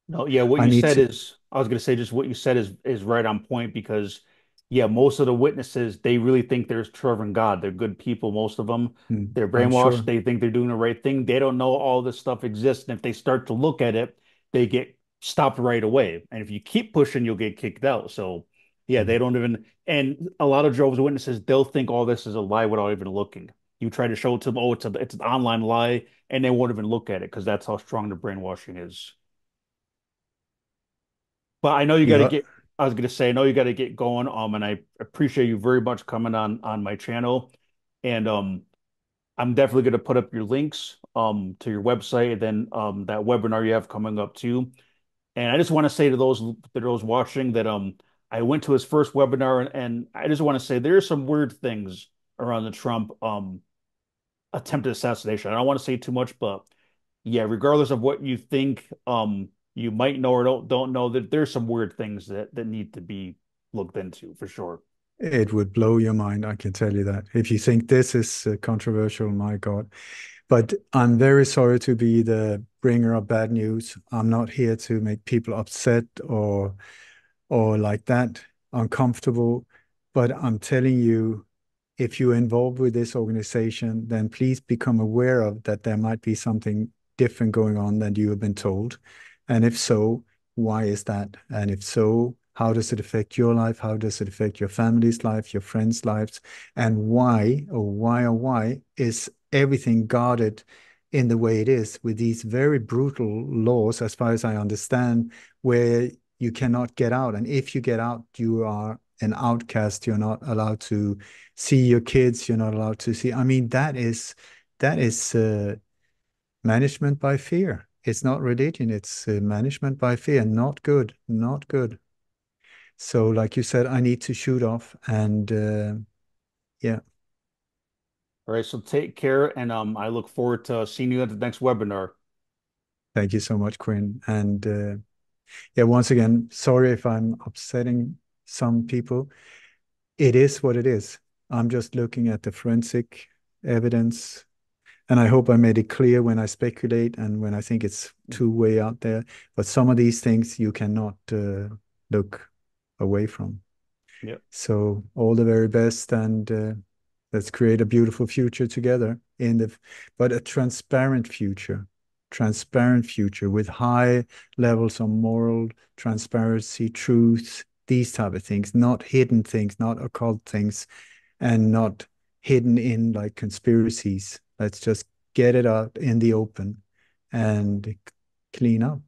No, yeah, what I you need said to. is, I was gonna say just what you said is right on point because yeah, most of the witnesses they really think there's Trevor and God. They're good people, most of them. They're I'm brainwashed. sure. They think they're doing the right thing. They don't know all this stuff exists. And if they start to look at it, they get stopped right away. And if you keep pushing, you'll get kicked out. So yeah, they Mm. don't even, and a lot of Jehovah's Witnesses, they'll think all this is a lie without even looking. You try to show it to them, oh, it's an online lie, and they won't even look at it because that's how strong the brainwashing is. But I know you got to Yeah, get, I was going to say, I know you got to get going. And I appreciate you very much coming on my channel. And I'm definitely going to put up your links to your website and then that webinar you have coming up too. And I just want to say to those watching that I went to his first webinar and I just want to say there's some weird things around the Trump attempted assassination. I don't want to say too much, but yeah, regardless of what you think, you might know or don't know that there's some weird things that need to be looked into for sure. it would blow your mind, I can tell you that. If you think this is controversial, my God. But I'm very sorry to be the bringer of bad news. I'm not here to make people upset or like that, uncomfortable. But I'm telling you, if you're involved with this organization, then please become aware of that there might be something different going on than you have been told. And if so, why is that? And if so, how does it affect your life? How does it affect your family's life, your friends' lives? And why is everything guarded in the way it is with these very brutal laws, as far as I understand, where you cannot get out. And if you get out, you are an outcast. You're not allowed to see your kids. You're not allowed to see. I mean, that is management by fear. It's not religion. It's management by fear. Not good. Not good. So, like you said, I need to shoot off. And yeah, All right, so take care, and I look forward to seeing you at the next webinar. thank you so much, Quinn. And yeah, once again, sorry if I'm upsetting some people. It is what it is. I'm just looking at the forensic evidence. And I hope I made it clear when I speculate and when I think it's too way out there. But some of these things you cannot look away from. Yep. So all the very best, and let's create a beautiful future together but a transparent future with high levels of moral transparency, truth, these type of things, not hidden things, not occult things, and not hidden in like conspiracies. Let's just get it out in the open and clean up.